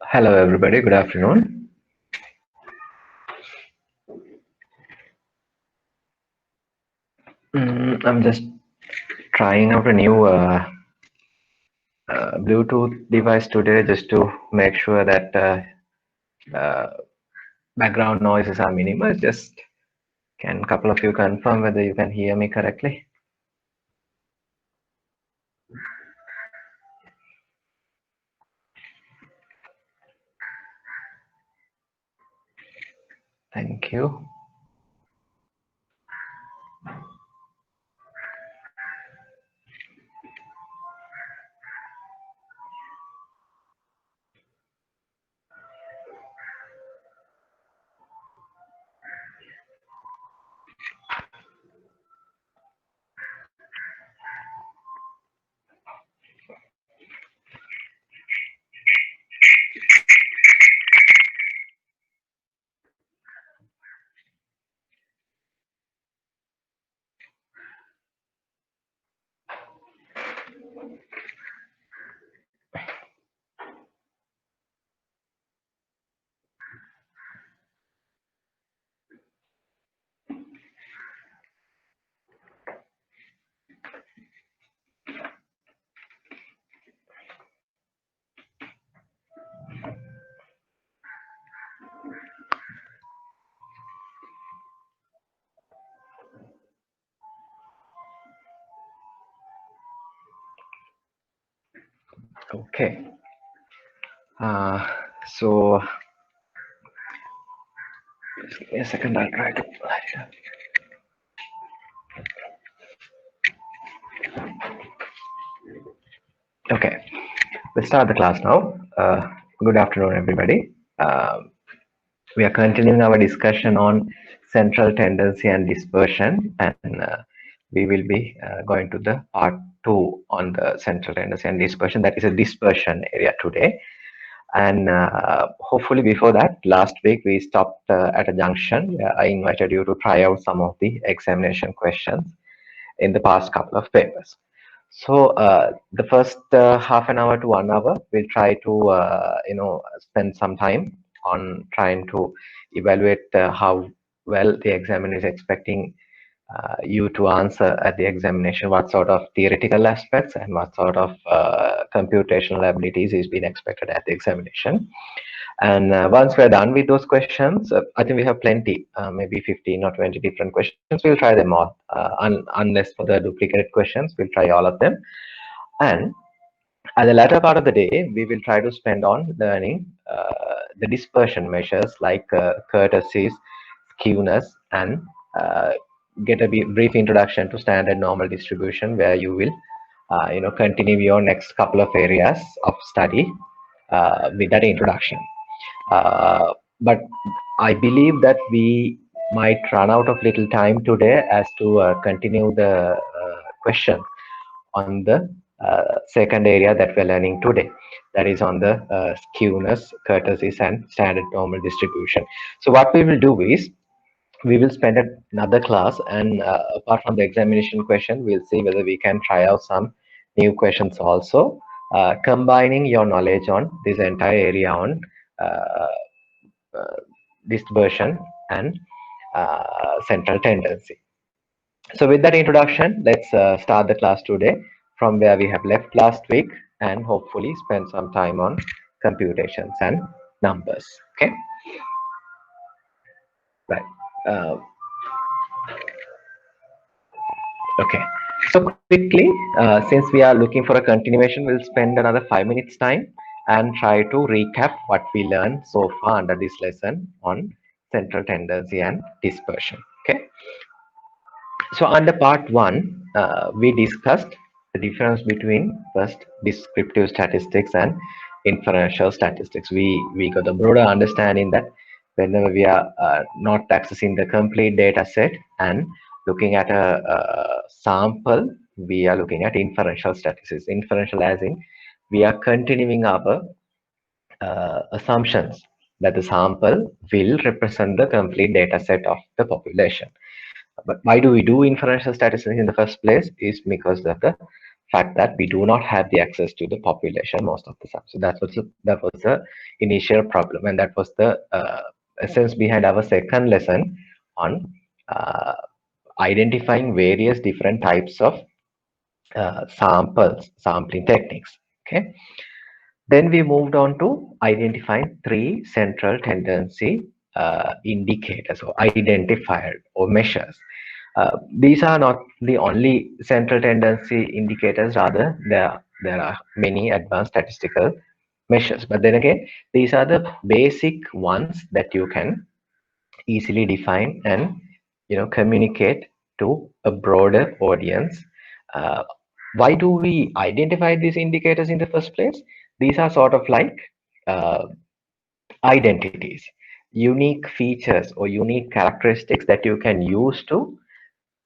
Hello, everybody. Good afternoon. I'm just trying out a new Bluetooth device today just to make sure that uh, background noises are minimal. Just can a couple of you confirm whether you can hear me correctly? Thank you. Okay. Uh, so, just give me a second. I'll try to light it up. Okay. We'll start the class now. Good afternoon, everybody. We are continuing our discussion on central tendency and dispersion, and we will be going to the part two on the central tendency and dispersion. That is a dispersion area today. And hopefully, before that, last week we stopped at a junction. I invited you to try out some of the examination questions in the past couple of papers. So the first half an hour to 1 hour, we'll try to spend some time on trying to evaluate how well the examiner is expecting you to answer at the examination, what sort of theoretical aspects and what sort of computational abilities is being expected at the examination. And once we're done with those questions, I think we have plenty, maybe 15 or 20 different questions. We'll try them all. Unless for the duplicate questions, we'll try all of them. And at the latter part of the day, we will try to spend on learning the dispersion measures like curtices, skewness, and uh, get a brief introduction to standard normal distribution, where you will, continue your next couple of areas of study with that introduction. But I believe that we might run out of little time today as to continue the question on the second area that we're learning today. That is on the skewness, curtices, and standard normal distribution. So what we will do is we will spend another class, and apart from the examination question, we'll see whether we can try out some new questions also, combining your knowledge on this entire area on uh, uh, dispersion and central tendency. So with that introduction, let's start the class today from where we have left last week, and hopefully spend some time on computations and numbers. Okay, right. Uh, okay. So quickly, since we are looking for a continuation, we'll spend another 5 minutes time and try to recap what we learned so far under this lesson on central tendency and dispersion. Okay. So under part one, we discussed the difference between first descriptive statistics and inferential statistics. We got a broader understanding that whenever we are not accessing the complete data set and looking at a sample, we are looking at inferential statistics. Inferential as in we are continuing our assumptions that the sample will represent the complete data set of the population. But why do we do inferential statistics in the first place? Is because of the fact that we do not have the access to the population most of the time. So that was the initial problem, and that was the essence behind our second lesson on uh, identifying various different types of sampling techniques. Okay. Then we moved on to identifying three central tendency indicators or identifier or measures. These are not the only central tendency indicators, rather there are many advanced statistical measures. But then again, these are the basic ones that you can easily define and communicate to a broader audience. Uh, why do we identify these indicators in the first place? These are sort of like uh, identities, unique features or unique characteristics that you can use to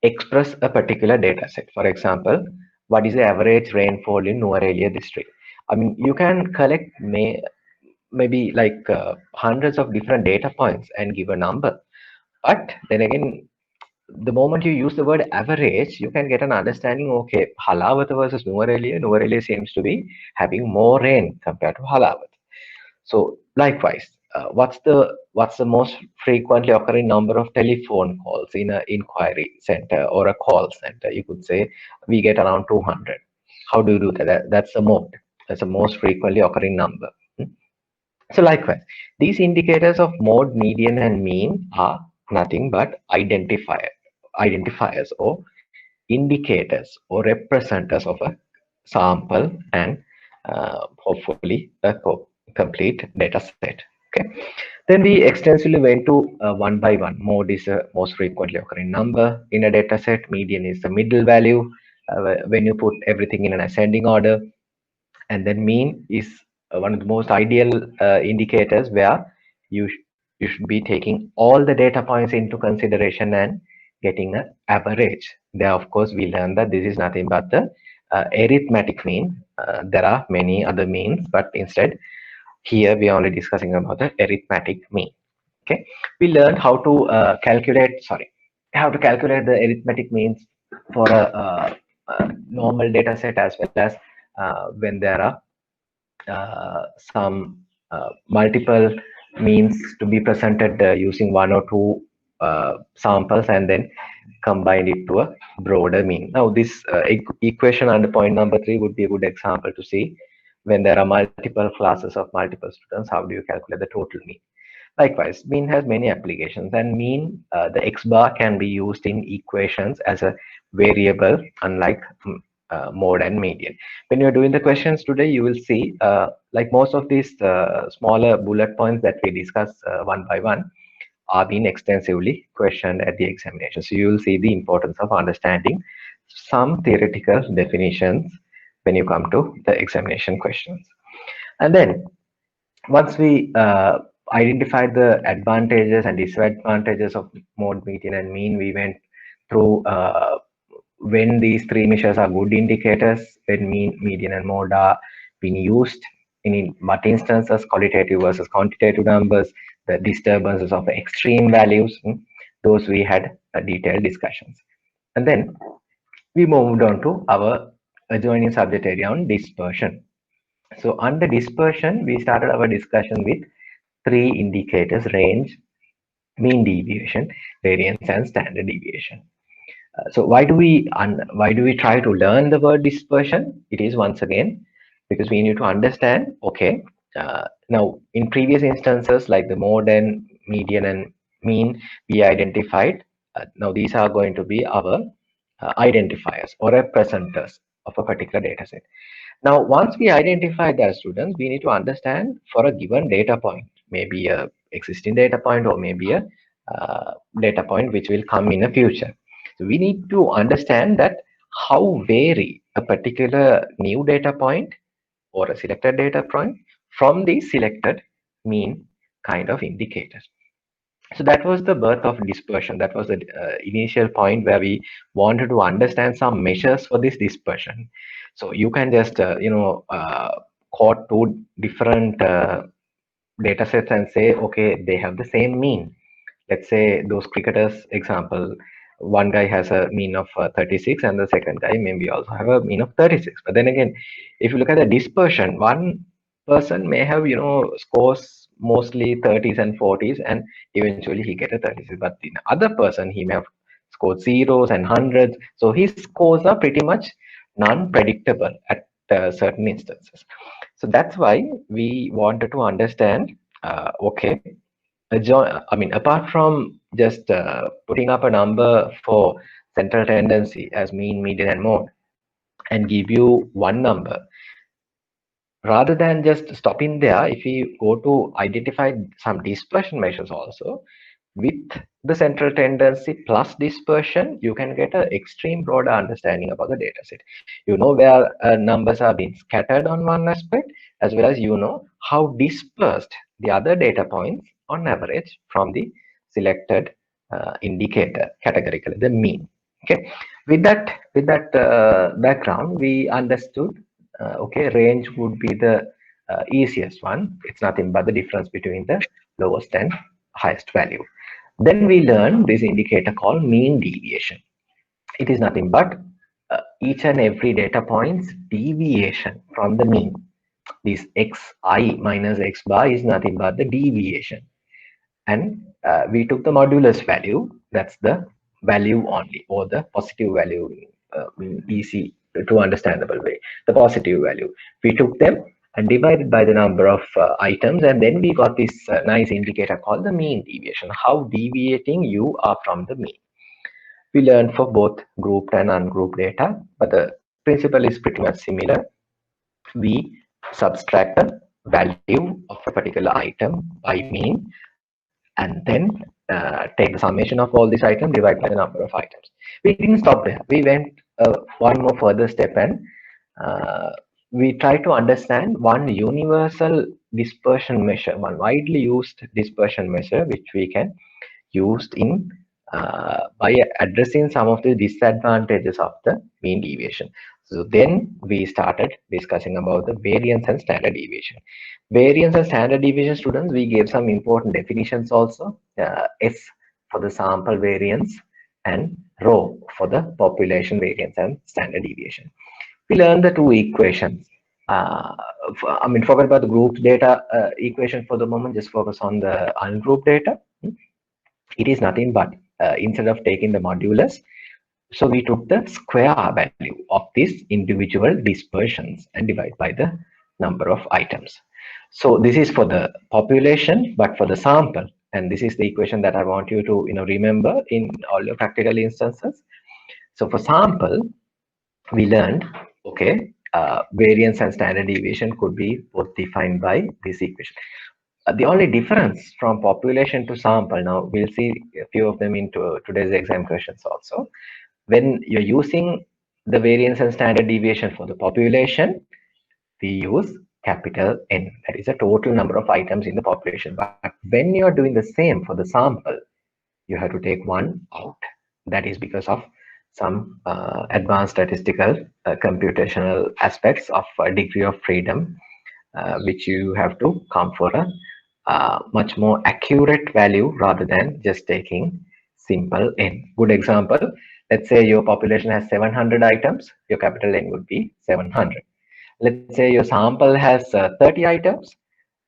express a particular data set. For example, what is the average rainfall in Nuwara district? I mean, you can collect maybe like hundreds of different data points and give a number. But then again, the moment you use the word average, you can get an understanding. Okay, Halawat versus Nuwara seems to be having more rain compared to Halawat. So likewise, what's the most frequently occurring number of telephone calls in a inquiry center or a call center? You could say we get around 200. How do you do that? That's the mode. That's the most frequently occurring number. Hmm? So likewise, these indicators of mode, median, and mean are nothing but identifiers or indicators or representatives of a sample and hopefully a complete data set. Okay. Then we extensively went to one by one. Mode is the most frequently occurring number in a data set. Median is the middle value when you put everything in an ascending order, and then mean is one of the most ideal indicators where you should be taking all the data points into consideration and getting an average. There, of course, we learned that this is nothing but the arithmetic mean. There are many other means, but instead here we are only discussing about the arithmetic mean. Okay, we learned how to how to calculate the arithmetic means for a normal data set, as well as when there are some multiple means to be presented using one or two samples and then combine it to a broader mean. Now, this equation under point number 3 would be a good example to see when there are multiple classes of multiple students, how do you calculate the total mean? Likewise, mean has many applications, and mean, the x bar can be used in equations as a variable, unlike mode and median. When you're doing the questions today, you will see like most of these smaller bullet points that we discuss one by one are being extensively questioned at the examination. So you will see the importance of understanding some theoretical definitions when you come to the examination questions. And then once we identified the advantages and disadvantages of mode, median, and mean, we went through when these three measures are good indicators, when mean, median, and mode are being used in what instances, qualitative versus quantitative numbers, the disturbances of extreme values, those we had detailed discussions. And then we moved on to our adjoining subject area on dispersion. So under dispersion, we started our discussion with three indicators: range, mean deviation, variance, and standard deviation. So why do we try to learn the word dispersion? It is once again because we need to understand. Okay, now in previous instances like the mode and median and mean, we identified. Now these are going to be our identifiers or representatives of a particular data set. Now, once we identify the students, we need to understand for a given data point, maybe a existing data point or maybe a data point which will come in the future. So we need to understand that how vary a particular new data point or a selected data point from the selected mean kind of indicators. So that was the birth of dispersion. That was the initial point where we wanted to understand some measures for this dispersion. So you can just quote two different data sets and say, okay, they have the same mean. Let's say those cricketers example, one guy has a mean of 36 and the second guy maybe also have a mean of 36. But then again, if you look at the dispersion, one person may have, scores mostly 30s and 40s, and eventually he get a 36. But the other person, he may have scored zeros and hundreds. So his scores are pretty much non-predictable at certain instances. So that's why we wanted to understand, okay, I mean, apart from just putting up a number for central tendency as mean, median, and mode, and give you one number, rather than just stopping there, if we go to identify some dispersion measures also, with the central tendency plus dispersion, you can get an extreme broader understanding about the data set. You know where numbers are being scattered on one aspect, as well as you know how dispersed the other data points on average from the selected indicator categorically, the mean. Okay, with that background, we understood. Okay, range would be the easiest one. It's nothing but the difference between the lowest and highest value. Then we learn this indicator called mean deviation. It is nothing but each and every data point's deviation from the mean. This xi minus x bar is nothing but the deviation. And we took the modulus value, that's the value only, or the positive value in easy to understandable way, the positive value. We took them and divided by the number of items, and then we got this nice indicator called the mean deviation, how deviating you are from the mean. We learned for both grouped and ungrouped data, but the principle is pretty much similar. We subtract the value of a particular item by mean, and then take the summation of all these items, divide by the number of items. We didn't stop there. We went one more further step, and uh, we tried to understand one universal dispersion measure, one widely used dispersion measure, which we can used in by addressing some of the disadvantages of the mean deviation. So then we started discussing about the variance and standard deviation. Variance and standard deviation, students, we gave some important definitions also. S for the sample variance and rho for the population variance and standard deviation. We learned the two equations. Uh, I mean, forget about the group data equation for the moment, just focus on the ungrouped data. It is nothing but instead of taking the modulus, so we took the square value of these individual dispersions and divide by the number of items. So this is for the population, but for the sample, and this is the equation that I want you to remember in all your practical instances. So for sample, we learned, okay, variance and standard deviation could be both defined by this equation. The only difference from population to sample, now we'll see a few of them into today's exam questions also. When you're using the variance and standard deviation for the population, we use capital N. That is the total number of items in the population. But when you're doing the same for the sample, you have to take one out. That is because of some advanced statistical computational aspects of degree of freedom, which you have to come for a much more accurate value rather than just taking simple n. Good example, let's say your population has 700 items, your capital N would be 700. Let's say your sample has 30 items.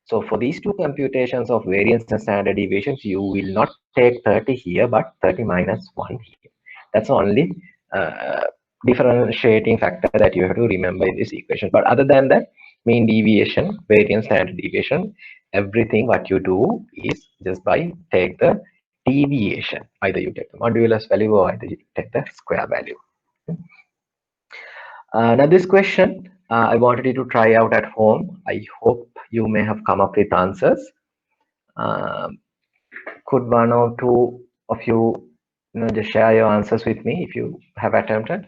So for these two computations of variance and standard deviations, you will not take 30 here, but 30 minus 1 here. That's only uh, differentiating factor that you have to remember in this equation. But other than that, mean deviation, variance, standard deviation, everything what you do is just by take the deviation. Either you take the modulus value or either you take the square value. Now this question, I wanted you to try out at home. I hope you may have come up with answers. Um, could one or two of you, just share your answers with me if you have attempted?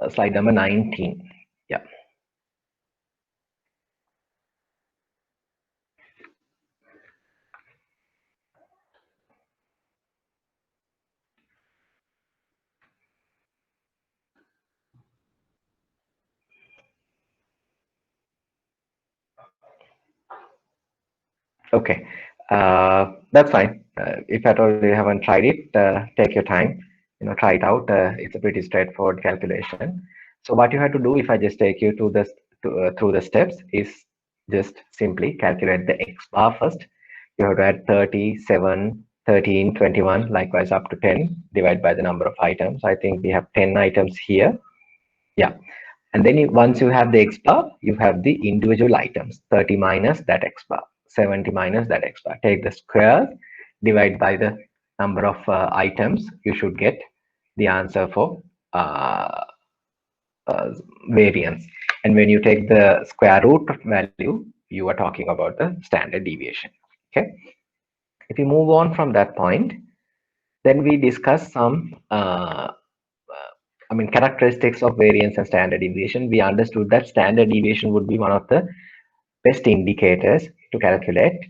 At slide number 19. Yeah. Okay, that's fine. If at all you haven't tried it, take your time. Try it out. It's a pretty straightforward calculation. So what you have to do, if I just take you to through the steps, is just simply calculate the x bar first. You have to add 37, 13, 21, likewise up to 10, divide by the number of items. I think we have 10 items here. Yeah. And then once you have the X bar, you have the individual items, 30 minus that X bar, 70 minus that X bar. Take the square, divide by the number of items, you should get the answer for uh, uh, variance. And when you take the square root value, you are talking about the standard deviation. Okay. If you move on from that point, then we discuss some characteristics of variance and standard deviation. We understood that standard deviation would be one of the best indicators to calculate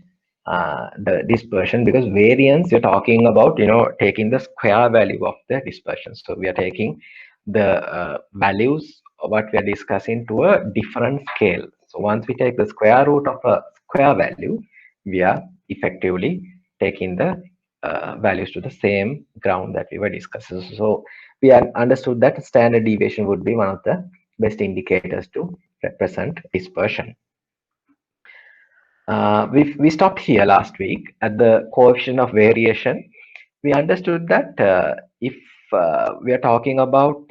the dispersion, because variance, you're talking about taking the square value of the dispersion. So we are taking the values of what we are discussing to a different scale. So once we take the square root of a square value, we are effectively taking the values to the same ground that we were discussing. So we understood that standard deviation would be one of the best indicators to represent dispersion. We stopped here last week at the coefficient of variation. We understood that if we are talking about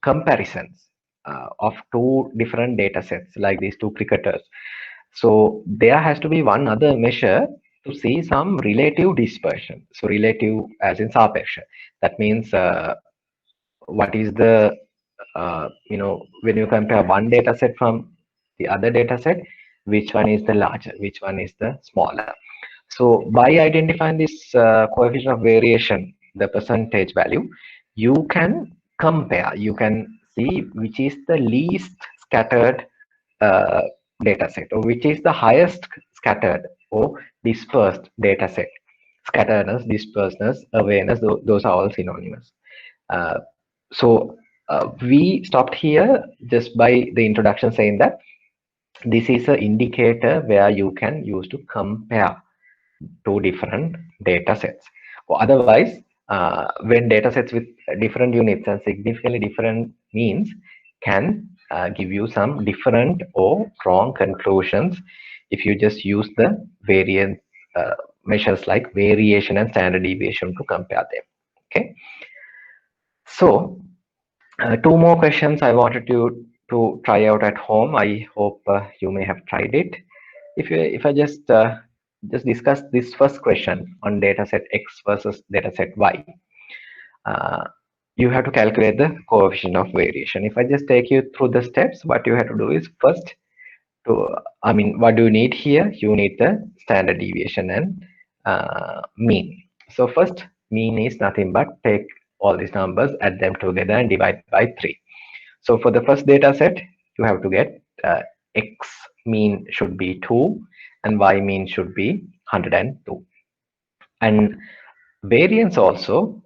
comparisons of two different data sets, like these two cricketers, so there has to be one other measure to see some relative dispersion. So relative as in sapeksha. That means what is the when you compare one data set from the other data set, which one is the larger, which one is the smaller. So by identifying this coefficient of variation, the percentage value, you can compare, you can see which is the least scattered uh, data set, or which is the highest scattered or dispersed data set. Scatteredness, dispersedness, awareness, those are all synonymous. Uh, so we stopped here just by the introduction, saying that this is an indicator where you can use to compare two different data sets. Or otherwise, when data sets with different units and significantly different means can give you some different or wrong conclusions if you just use the variance measures like variation and standard deviation to compare them. Okay. So two more questions I wanted you to try out at home. I hope you may have tried it. If I just discuss this first question on dataset X versus dataset Y, uh, you have to calculate the coefficient of variation. If I just take you through the steps, what you have to do is first what do you need here? You need the standard deviation and mean. So first, mean is nothing but take all these numbers, add them together and divide by 3. So for the first data set, you have to get X mean should be 2 and Y mean should be 102. And variance also,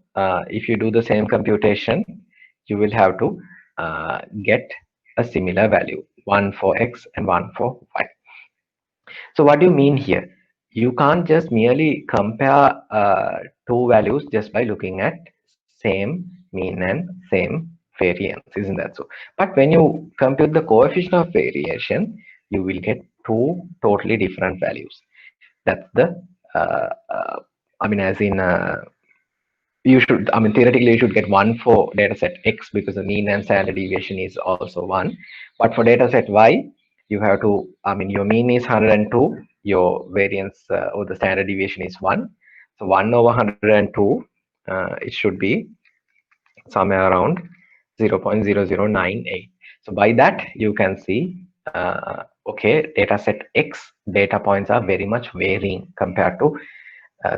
if you do the same computation, you will have to get a similar value, 1 for X and 1 for Y. So what do you mean here? You can't just merely compare two values just by looking at same mean and same variance, isn't that so? But when you compute the coefficient of variation, you will get two totally different values. That's the as in you should, theoretically you should get one for data set X because the mean and standard deviation is also one. But for data set Y, you have to, your mean is 102, your variance or the standard deviation is 1. So 1 over 102, it should be somewhere around 0.0098. So by that, you can see, okay, data set X data points are very much varying compared to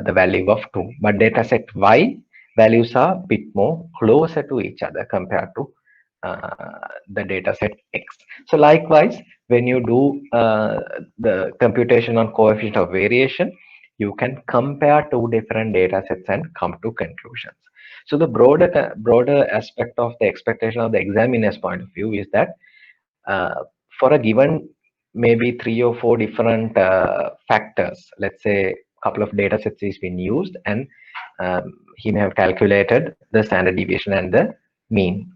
the value of 2. But data set Y values are a bit more closer to each other compared to the data set X. So likewise, when you do the computation on coefficient of variation, you can compare two different data sets and come to conclusions. So the broader aspect of the expectation of the examiner's point of view is that for a given maybe 3 or 4 different factors. Let's say a couple of data sets is been used, and he may have calculated the standard deviation and the mean.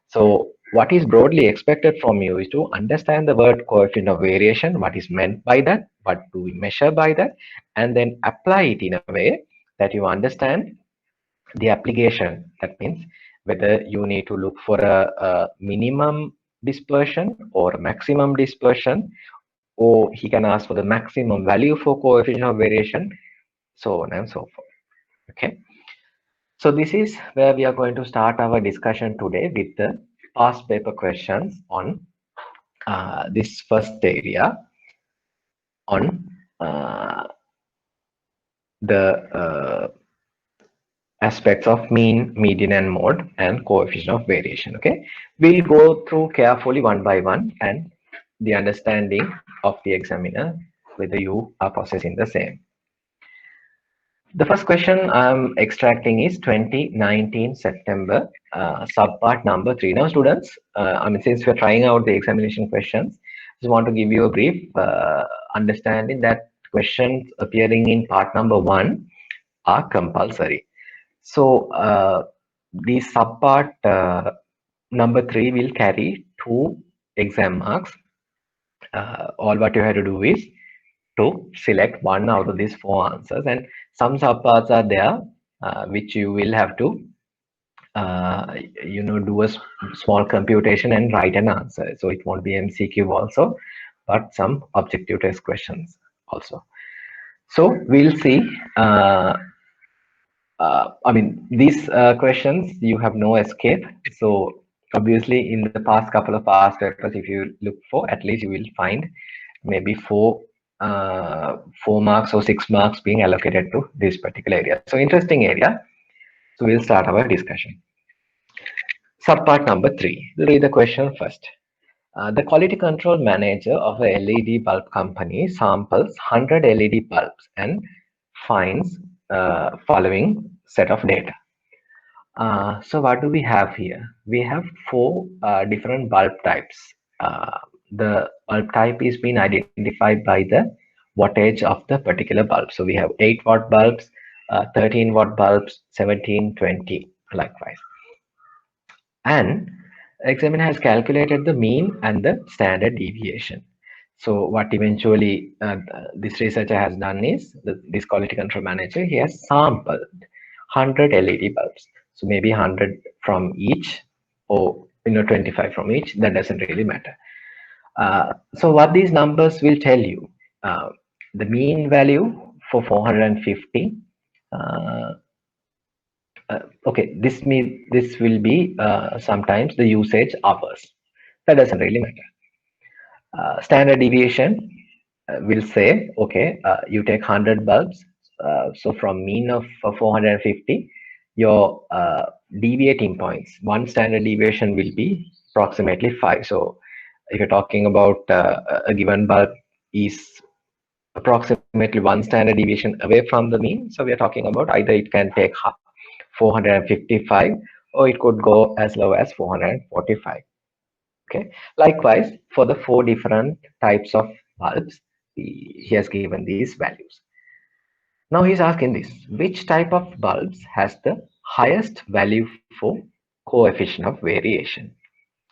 So what is broadly expected from you is to understand the word coefficient of variation, what is meant by that, what do we measure by that, and then apply it in a way that you understand the application. That means whether you need to look for a minimum dispersion or a maximum dispersion, or he can ask for the maximum value for coefficient of variation, so on and so forth. Okay. So this is where we are going to start our discussion today with the past paper questions on this first area on the aspects of mean, median, and mode, and coefficient of variation. Okay, we'll go through carefully one by one and the understanding of the examiner, whether you are possessing the same. The first question I'm extracting is 2019 September, subpart number 3. Now, students, I mean, since we're trying out the examination questions, I just want to give you a brief understanding that questions appearing in part number 1 are compulsory. So, the subpart number 3 will carry 2 exam marks. All what you have to do is to select one out of these 4 answers, and some subparts are there which you will have to do a small computation and write an answer. So it won't be MCQ also, but some objective test questions also. So we'll see. I mean, these questions, you have no escape. So obviously in the past couple of past papers, if you look for, at least you will find maybe 4 marks or 6 marks being allocated to this particular area. So interesting area. So we'll start our discussion. Subpart number 3. We'll read the question first. The quality control manager of a LED bulb company samples 100 LED bulbs and finds following set of data. So what do we have here? We have 4 different bulb types. The bulb type is being identified by the wattage of the particular bulb. So we have 8-watt bulbs, 13-watt bulbs, 17, 20, likewise. And examiner has calculated the mean and the standard deviation. So what eventually this researcher has done is, this quality control manager, he has sampled 100 LED bulbs. So maybe 100 from each, or 25 from each, that doesn't really matter. So what these numbers will tell you, the mean value for 450, okay, this will be sometimes the usage hours. That doesn't really matter. Standard deviation will say, okay, you take 100 bulbs. So from mean of 450, your deviating points, one standard deviation will be approximately 5. So if you're talking about a given bulb is approximately 1 standard deviation away from the mean, so we are talking about either it can take 455 or it could go as low as 445. Okay. Likewise, for the 4 different types of bulbs, he has given these values. Now he's asking this: which type of bulbs has the highest value for coefficient of variation?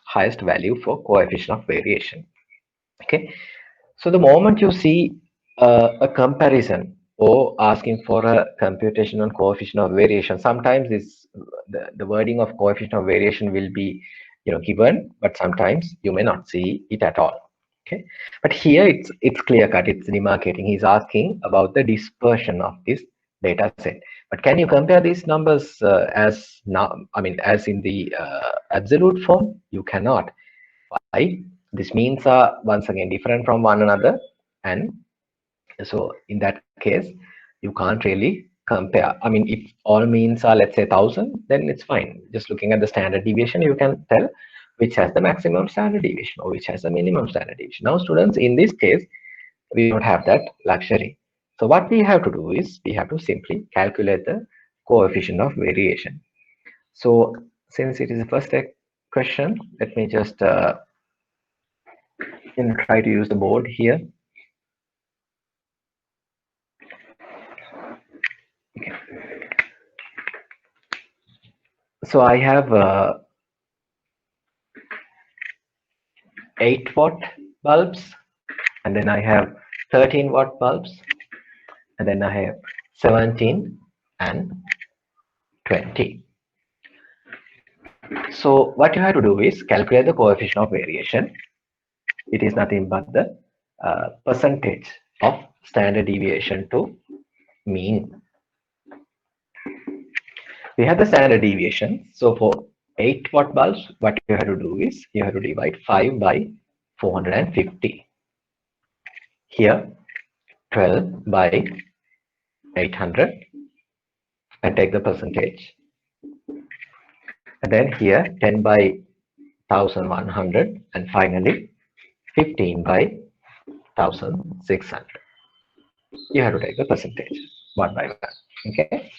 Highest value for coefficient of variation. Okay. So the moment you see a comparison or asking for a computation on coefficient of variation, sometimes the wording of coefficient of variation will be given, but sometimes you may not see it at all. Okay, but here it's clear cut, it's demarcating. He's asking about the dispersion of this data set. But can you compare these numbers as now? I mean, as in the absolute form? You cannot. Why? These means are once again different from one another, and so in that case you can't really compare. I mean, if all means are, let's say, 1,000, then it's fine. Just looking at the standard deviation, you can tell which has the maximum standard deviation or which has the minimum standard deviation. Now students, in this case we don't have that luxury. So what we have to do is we have to simply calculate the coefficient of variation. So since it is the first question, let me just try to use the board here. Okay. So I have 8-watt bulbs, and then I have 13-watt bulbs, and then I have 17 and 20. So what you have to do is calculate the coefficient of variation. It is nothing but the percentage of standard deviation to mean. We have the standard deviation. So for 8-watt bulbs, what you have to do is you have to divide 5 by 450. Here 12 by 800 and take the percentage. And then here 10 by 1100 and finally 15 by 1600. You have to take the percentage one by one. Okay.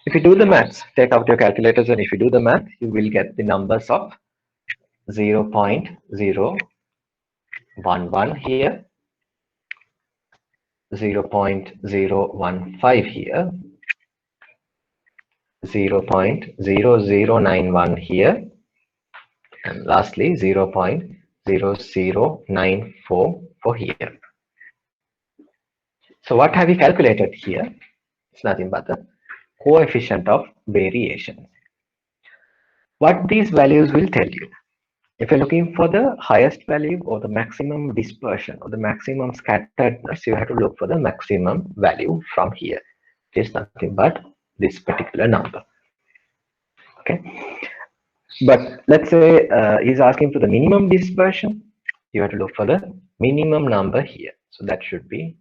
If you do the maths, take out your calculators, and if you do the math, you will get the numbers of 0.011 here, 0.015 here, 0.0091 here, and lastly 0.0094 for here. So what have we calculated here? It's nothing but the coefficient of variation. What these values will tell you. If you're looking for the highest value or the maximum dispersion or the maximum scatteredness, you have to look for the maximum value from here. It is nothing but this particular number. Okay. But let's say he's asking for the minimum dispersion. You have to look for the minimum number here. So that should be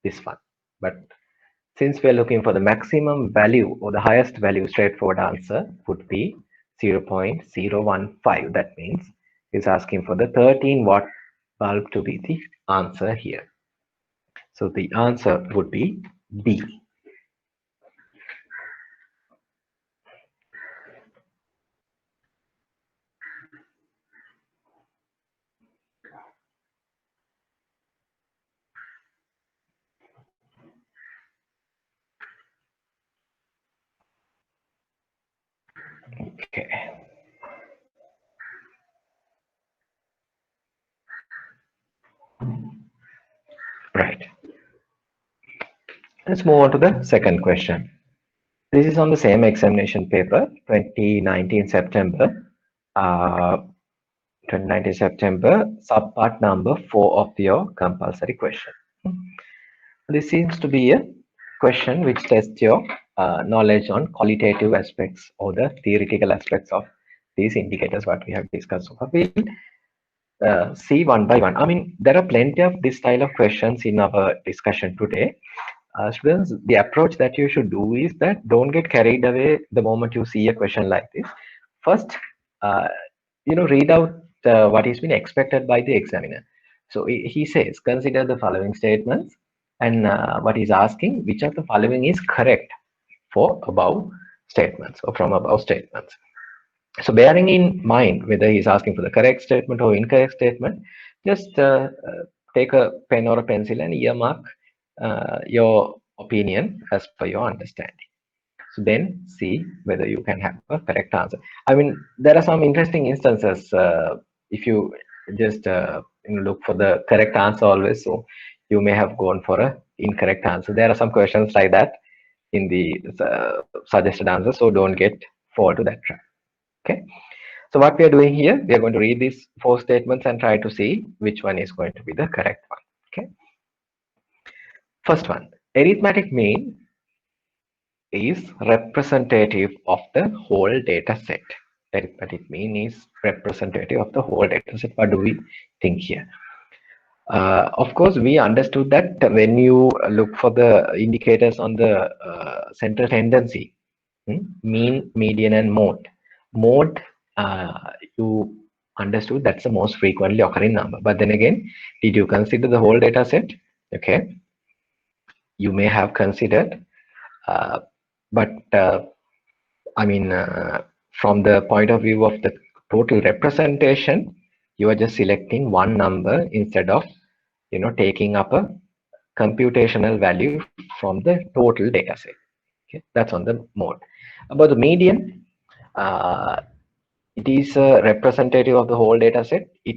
this one. But since we're looking for the maximum value or the highest value, straightforward answer would be 0.015. That means he's asking for the 13-watt bulb to be the answer here. So the answer would be B. Okay. Right. Let's move on to the second question. This is on the same examination paper, 2019 September. 2019 September, subpart number 4 of your compulsory question. This seems to be a question which tests your knowledge on qualitative aspects or the theoretical aspects of these indicators what we have discussed so far. We'll see one by one. I mean, there are plenty of this style of questions in our discussion today. Students, the approach that you should do is that don't get carried away the moment you see a question like this. First, read out what is been expected by the examiner. So he says, consider the following statements, and what he's asking, which of the following is correct for above statements or from above statements. So bearing in mind whether he's asking for the correct statement or incorrect statement, just take a pen or a pencil and earmark your opinion as per your understanding. So then see whether you can have a correct answer. I mean, there are some interesting instances. If you just look for the correct answer always, so you may have gone for a incorrect answer. There are some questions like that in the suggested answer, so don't fall to that trap. Okay. So what we are doing here, we are going to read these 4 statements and try to see which one is going to be the correct one. Okay. First one, arithmetic mean is representative of the whole data set. Arithmetic mean is representative of the whole data set. What do we think here? Of course, we understood that when you look for the indicators on the central tendency, mean, median, and mode. Mode, you understood that's the most frequently occurring number. But then again, did you consider the whole data set? Okay. You may have considered, but I mean, from the point of view of the total representation, You are just selecting one number instead of taking up a computational value from the total data set. Okay, that's on the mode. About the median, uh, it is a representative of the whole data set. It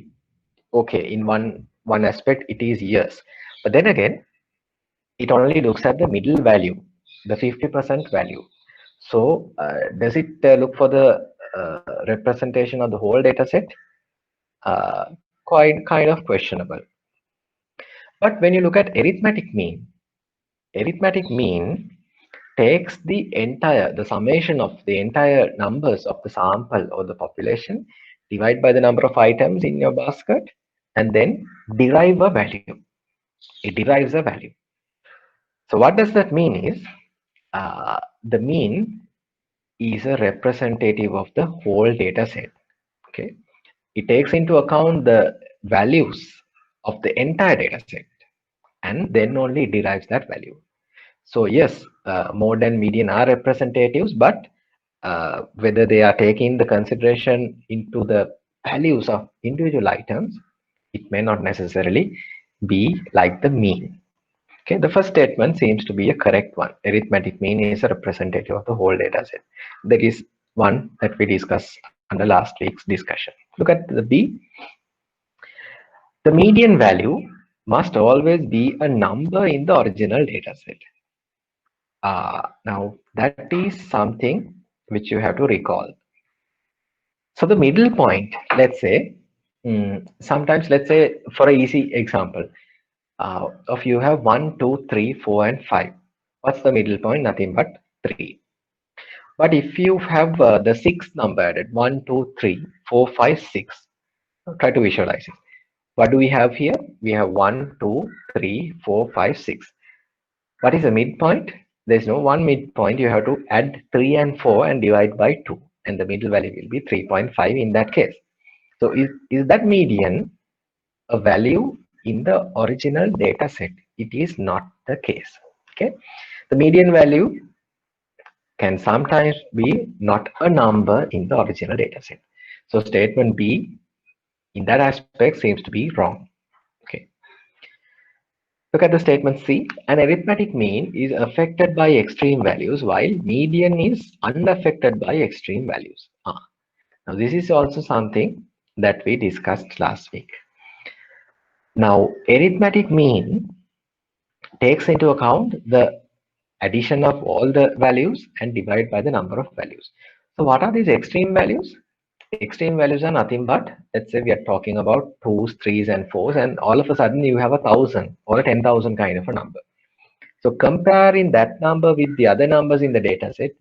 okay, in one aspect it is yes, but then again it only looks at the middle value, the 50% value. So does it look for the representation of the whole data set? uh, Quite kind of questionable. But when you look at arithmetic mean takes the summation of the entire numbers of the sample or the population, divide by the number of items in your basket, and then derive a value. It derives a value. So what does that mean is, the mean is a representative of the whole data set. Okay, it takes into account the values of the entire data set and then only derives that value. So yes, mode and median are representatives, but whether they are taking the consideration into the values of individual items, it may not necessarily be like the mean. Okay, the first statement seems to be a correct one. Arithmetic mean is a representative of the whole data set. That is one that we discussed under last week's discussion. Look at the B. The median value must always be a number in the original data set. Now, that is something which you have to recall. So the middle point, let's say, sometimes let's say for an easy example, if you have 1, 2, 3, 4, and 5. What's the middle point? Nothing but 3. But if you have the sixth number added, 1, 2, 3, 4, 5, 6, try to visualize it. What do we have here? We have 1, 2, 3, 4, 5, 6. What is the midpoint? There's no one midpoint. You have to add 3 and 4 and divide by 2. And the middle value will be 3.5 in that case. So is that median a value in the original data set? It is not the case. Okay. The median value can sometimes be not a number in the original data set. So statement B in that aspect seems to be wrong. Okay. Look at the statement C. An arithmetic mean is affected by extreme values while median is unaffected by extreme values. Now this is also something that we discussed last week. Now arithmetic mean takes into account the addition of all the values and divide by the number of values. So what are these extreme values? Extreme values are nothing but, let's say we are talking about 2s, 3s, and 4s, and all of a sudden you have 1,000 or a 10,000 kind of a number. So comparing that number with the other numbers in the data set,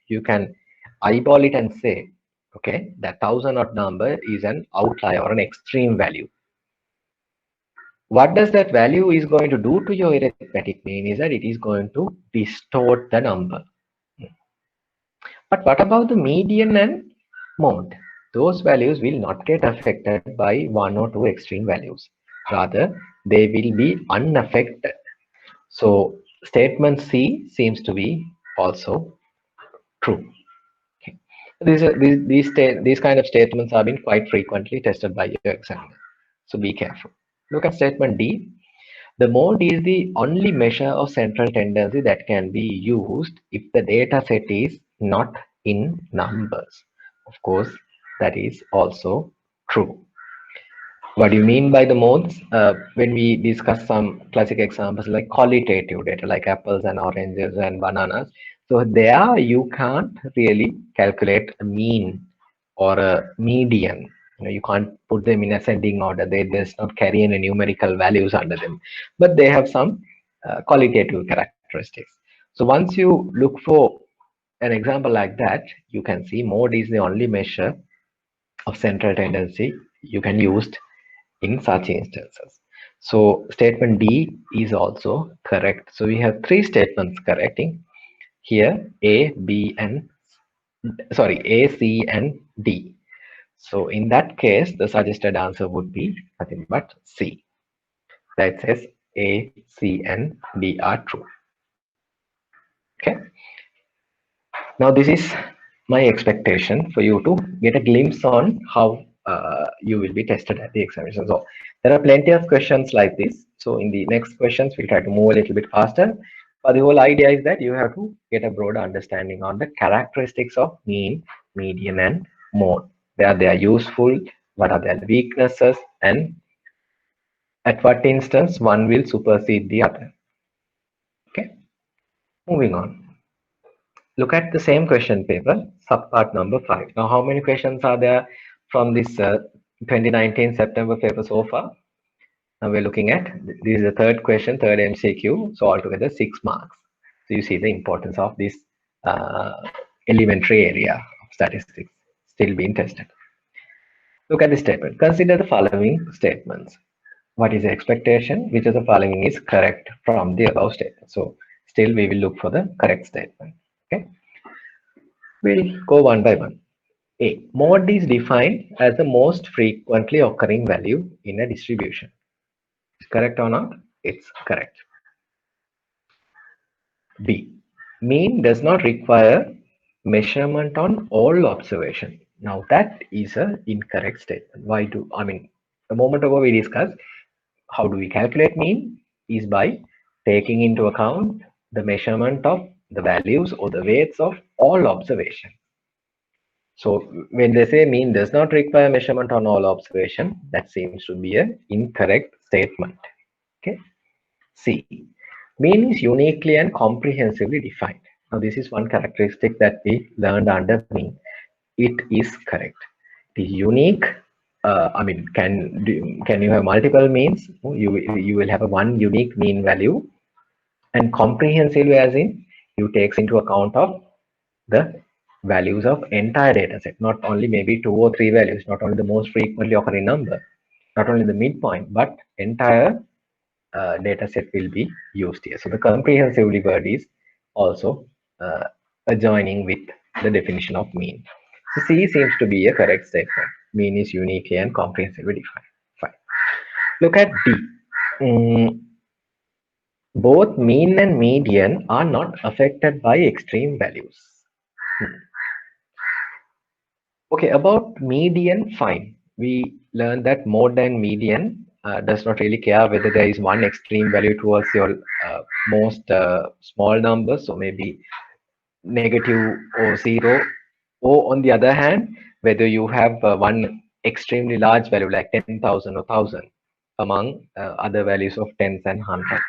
you can eyeball it and say, okay, that 1,000 odd number is an outlier or an extreme value. What does that value is going to do to your arithmetic mean is that it is going to distort the number. But what about the median and mode? Those values will not get affected by one or two extreme values. Rather, they will be unaffected. So statement C seems to be also true. Okay. These kind of statements have been quite frequently tested by your examiner. So be careful. Look at statement D. The mode is the only measure of central tendency that can be used if the data set is not in numbers. Of course, that is also true. What do you mean by the modes? When we discuss some classic examples like qualitative data, like apples and oranges and bananas, so there you can't really calculate a mean or a median. You can't put them in ascending order. They does not carry any numerical values under them, but they have some qualitative characteristics. So once you look for an example like that, you can see mode is the only measure of central tendency you can use in such instances. So statement D is also correct. So we have three statements correcting here: A, B, and A, C, and D. So in that case, the suggested answer would be nothing but C. That says A, C, and D are true. Okay. Now this is my expectation for you to get a glimpse on how you will be tested at the examination. So there are plenty of questions like this. So in the next questions, we'll try to move a little bit faster. But the whole idea is that you have to get a broad understanding on the characteristics of mean, median, and mode. Where they are useful, what are their weaknesses, and at what instance one will supersede the other. Okay, moving on. Look at the same question paper, subpart number 5. Now, how many questions are there from this 2019 September paper so far? Now we're looking at, this is the third question, third MCQ, so altogether 6 marks. So you see the importance of this uh, elementary area of statistics still being tested. Look at the statement. Consider the following statements. What is the expectation? Which of the following is correct from the above statement? So still we will look for the correct statement. Okay. We'll go one by one. A. Mode is defined as the most frequently occurring value in a distribution. Correct or not? It's correct. B. Mean does not require measurement on all observation. Now that is an incorrect statement. Why do, I mean, a moment ago we discussed how do we calculate mean is by taking into account the measurement of the values or the weights of all observation. So when they say mean does not require measurement on all observation, that seems to be an incorrect statement. Okay. C. Mean is uniquely and comprehensively defined. Now this is one characteristic that we learned under mean. It is correct. It is unique. I mean, can you have multiple means? You will have a one unique mean value, and comprehensively as in you takes into account of the values of entire data set, not only maybe 2 or 3 values, not only the most frequently occurring number, not only the midpoint, but entire data set will be used here. So the comprehensively word is also adjoining with the definition of mean. So C seems to be a correct statement. Mean is uniquely and comprehensively defined. Fine. Look at D. Both mean and median are not affected by extreme values. Okay, about median, fine. We learned that mode and median does not really care whether there is one extreme value towards your most small number, so maybe negative or 0, or on the other hand, whether you have one extremely large value like 10,000 or 1,000 among other values of tens and hundreds.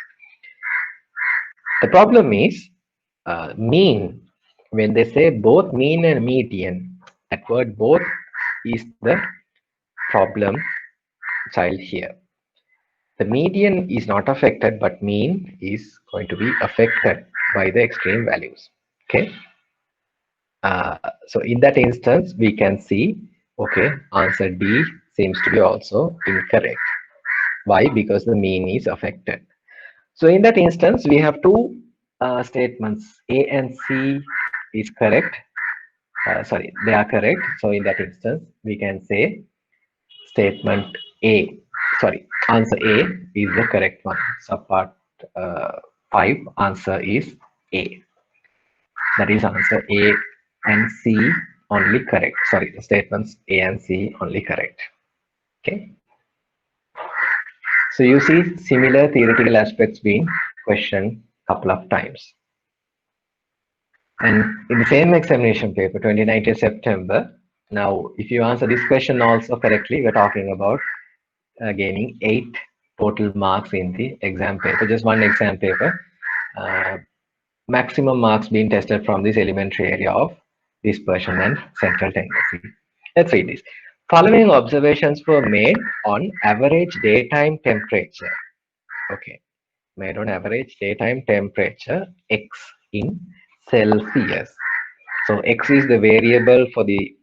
The problem is mean. When they say both mean and median, that word both is the problem child here. The median is not affected, but mean is going to be affected by the extreme values. Okay. So in that instance, we can see, okay, answer D seems to be also incorrect. Why? Because the mean is affected. So in that instance, we have two statements. A and C is correct. Sorry, they are correct. So in that instance, we can say statement A, sorry, answer A is the correct one. Subpart 5, answer is A. That is answer A and C only correct. Sorry, the statements A and C only correct. Okay. So you see similar theoretical aspects being questioned a couple of times. And in the same examination paper, 2019 September, now if you answer this question also correctly, we're talking about gaining 8 total marks in the exam paper, just one exam paper. Maximum marks being tested from this elementary area of dispersion and central tendency. Let's read this. Following observations were made on average daytime temperature. Okay, made on average daytime temperature X in Celsius. So X is the variable for the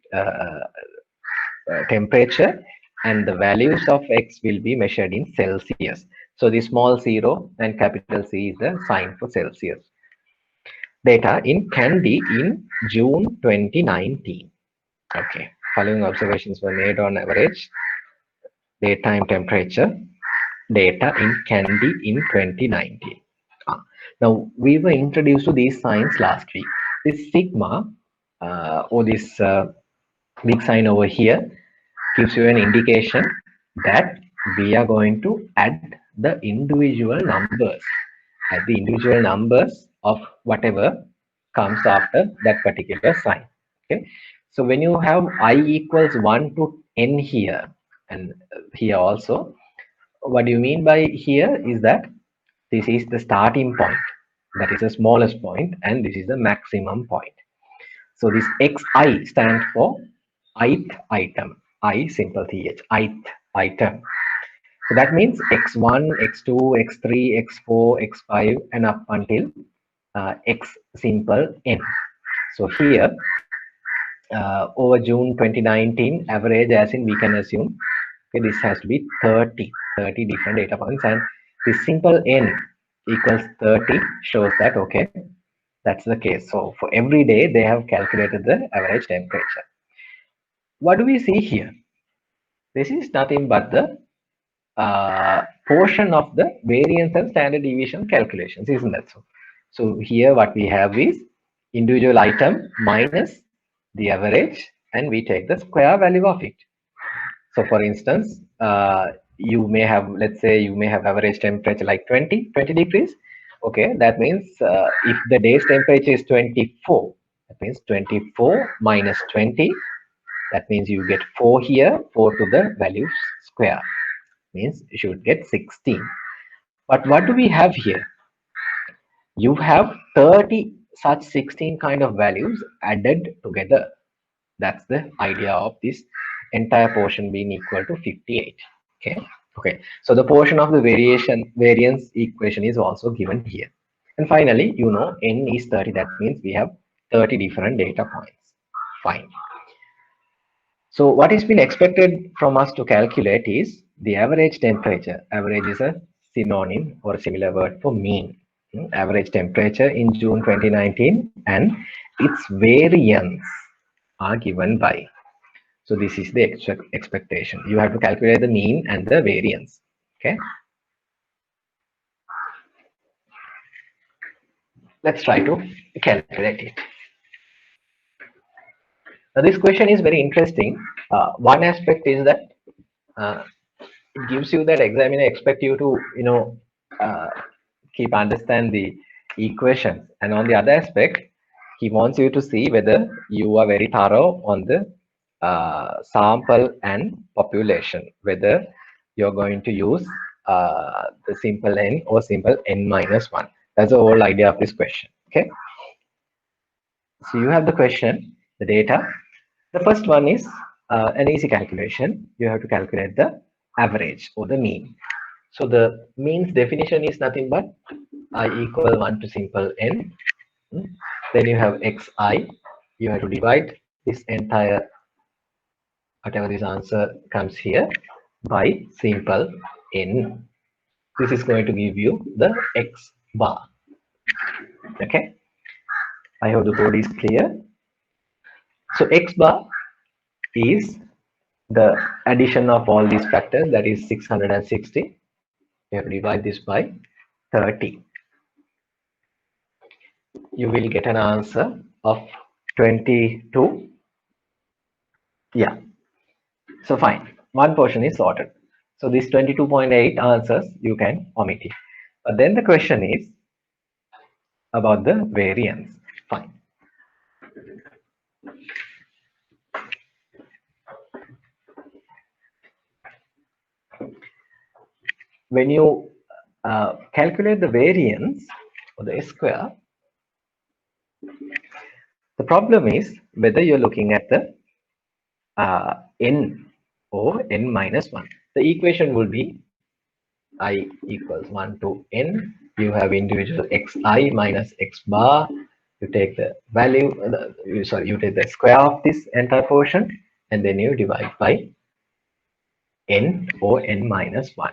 temperature, and the values of X will be measured in Celsius. So the small 0 and capital C is the sign for Celsius. Data in Kandy in June 2019. Okay, following observations were made on average daytime temperature data in Kandy in 2019. Now we were introduced to these signs last week. This sigma or this big sign over here gives you an indication that we are going to add the individual numbers, of whatever comes after that particular sign. Okay, so when you have I equals 1 to n here and here also, what do you mean by here is that this is the starting point, that is the smallest point, and this is the maximum point. So this xi stands for ith item, I simple th, ith item. So that means x1, x2, x3, x4, x5, and up until x simple n. So here, over June 2019, average, as in we can assume, okay, this has to be 30 different data points, and this simple n equals 30 shows that, okay, that's the case. So for every day, they have calculated the average temperature. What do we see here? This is nothing but the portion of the variance and standard deviation calculations, isn't that so? So here what we have is individual item minus the average, and we take the square value of it. So for instance, you may have, let's say you may have average temperature like 20 degrees. Okay, that means if the day's temperature is 24, that means 24 minus 20, that means you get 4 here, 4 to the value square, means you should get 16. But what do we have here? You have 30 such 16 kind of values added together. That's the idea of this entire portion being equal to 58. Okay, so the portion of the variance equation is also given here. And finally, you know, n is 30, that means we have 30 different data points. Fine. So what is been expected from us to calculate is the average temperature. Average is a synonym or a similar word for mean. Average temperature in June 2019 and its variance are given by. So this is the expectation. You have to calculate the mean and the variance. Okay. Let's try to calculate it. Now this question is very interesting. One aspect is that it gives you that examiner expect you to, you know, keep understand the equations, and on the other aspect, he wants you to see whether you are very thorough on the sample and population, whether you're going to use the simple n or simple n minus 1. That's the whole idea of this question. Okay, so you have the question, the data. The first one is an easy calculation. You have to calculate the average or the mean. So the means definition is nothing but I equal 1 to simple n. Then you have xi. You have to divide this entire, whatever this answer comes here, by simple n. This is going to give you the x bar. Okay. I hope the board is clear. So x bar is the addition of all these factors, that is 660. You have to divide this by 30. You will get an answer of 22. Yeah. So fine. One portion is sorted. So this 22.8 answers, you can omit it. But then the question is about the variance. Fine. When you calculate the variance or the square, the problem is whether you're looking at the n or n minus 1. The equation will be I equals 1 to n. You have individual xi minus x bar. You take the value, you take the square of this entire portion, and then you divide by n or n minus 1.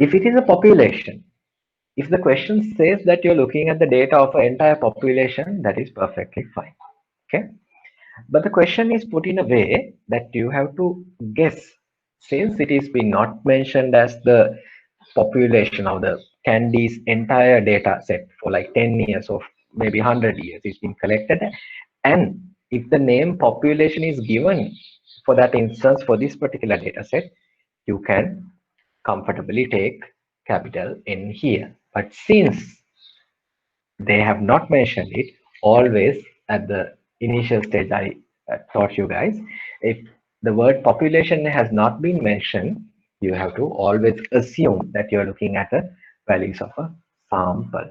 If it is a population, if the question says that you're looking at the data of an entire population, that is perfectly fine. Okay. But the question is put in a way that you have to guess, since it is been not mentioned as the population of the candy's entire data set for like 10 years or maybe 100 years it's been collected, and if the name population is given for that instance, for this particular data set, you can comfortably take capital N here. But since they have not mentioned it, always at the initial stage, I taught you guys, if the word population has not been mentioned, you have to always assume that you're looking at the values of a sample.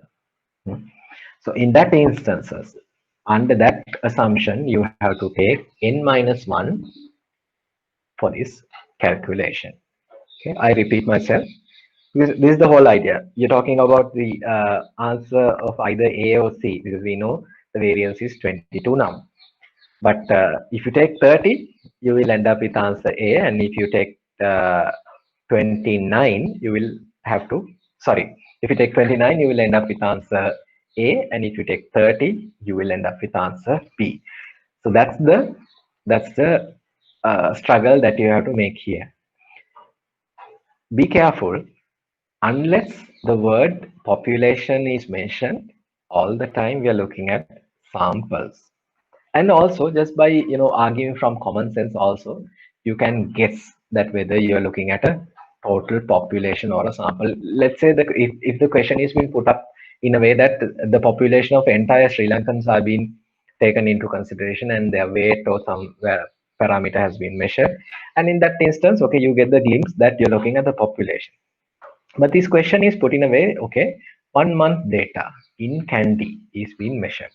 Hmm. So in that instances, under that assumption, you have to take n minus 1 for this calculation. Okay, I repeat myself. This is the whole idea. You're talking about the answer of either A or C because we know the variance is 22 now. But if you take 30, you will end up with answer A, and if you take 29, you will have to, sorry, if you take 29, you will end up with answer A, and if you take 30, you will end up with answer B. So that's the struggle that you have to make here. Be careful, unless the word population is mentioned, all the time we are looking at samples. And also just by arguing from common sense also, you can guess that whether you are looking at a total population or a sample. Let's say that if the question is being put up in a way that the population of entire Sri Lankans are being taken into consideration and their weight or some parameter has been measured, and in that instance, okay, you get the glimpse that you're looking at the population. But this question is put in a way, okay, 1 month data in Kandy is being measured.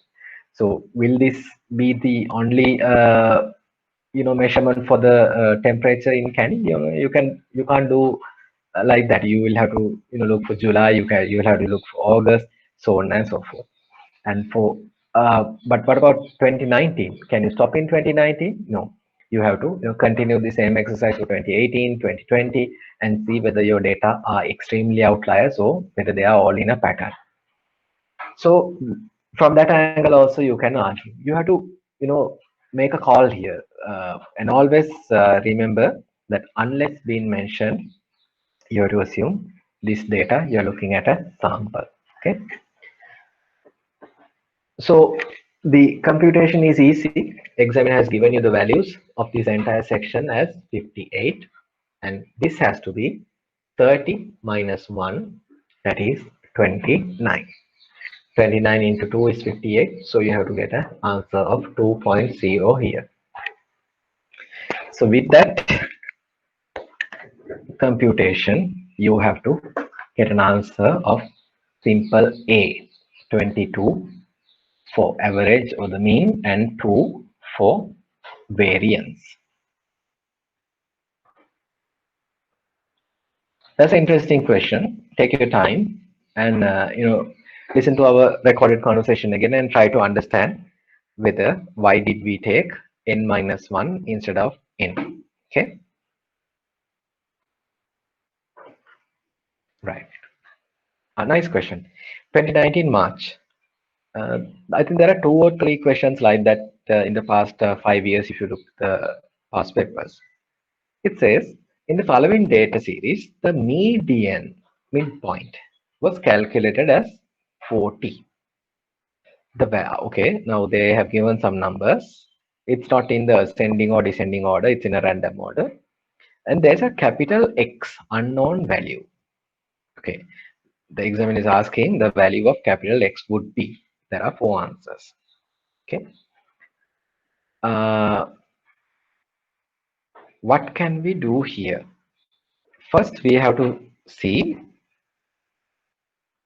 So will this be the only measurement for the temperature in Kandy? You can't do like that. You will have to look for July. You will have to look for August, so on and so forth. And for but what about 2019? Can you stop in 2019? No. You have to continue the same exercise for 2018, 2020, and see whether your data are extremely outliers or whether they are all in a pattern. So from that angle also you can argue. You have to make a call here, and always remember that unless being mentioned, you have to assume this data you're looking at a sample. Okay. So the computation is easy. Examiner has given you the values of this entire section as 58, and this has to be 30 minus 1, that is 29. 29 into 2 is 58, so you have to get an answer of 2.0 here. So with that computation, you have to get an answer of simple A, 22 for average or the mean, and 2 for variance. That's an interesting question. Take your time and listen to our recorded conversation again and try to understand whether why did we take n minus 1 instead of n. Okay. Right. A nice question. 2019 March. Uh, I think there are 2 or 3 questions like that in the past 5 years if you look at the past papers. It says, in the following data series, the median midpoint was calculated as 40. Okay, now they have given some numbers. It's not in the ascending or descending order, it's in a random order. And there's a capital X unknown value. Okay, the examiner is asking the value of capital X would be. There are 4 answers. Okay. What can we do here? First, we have to see,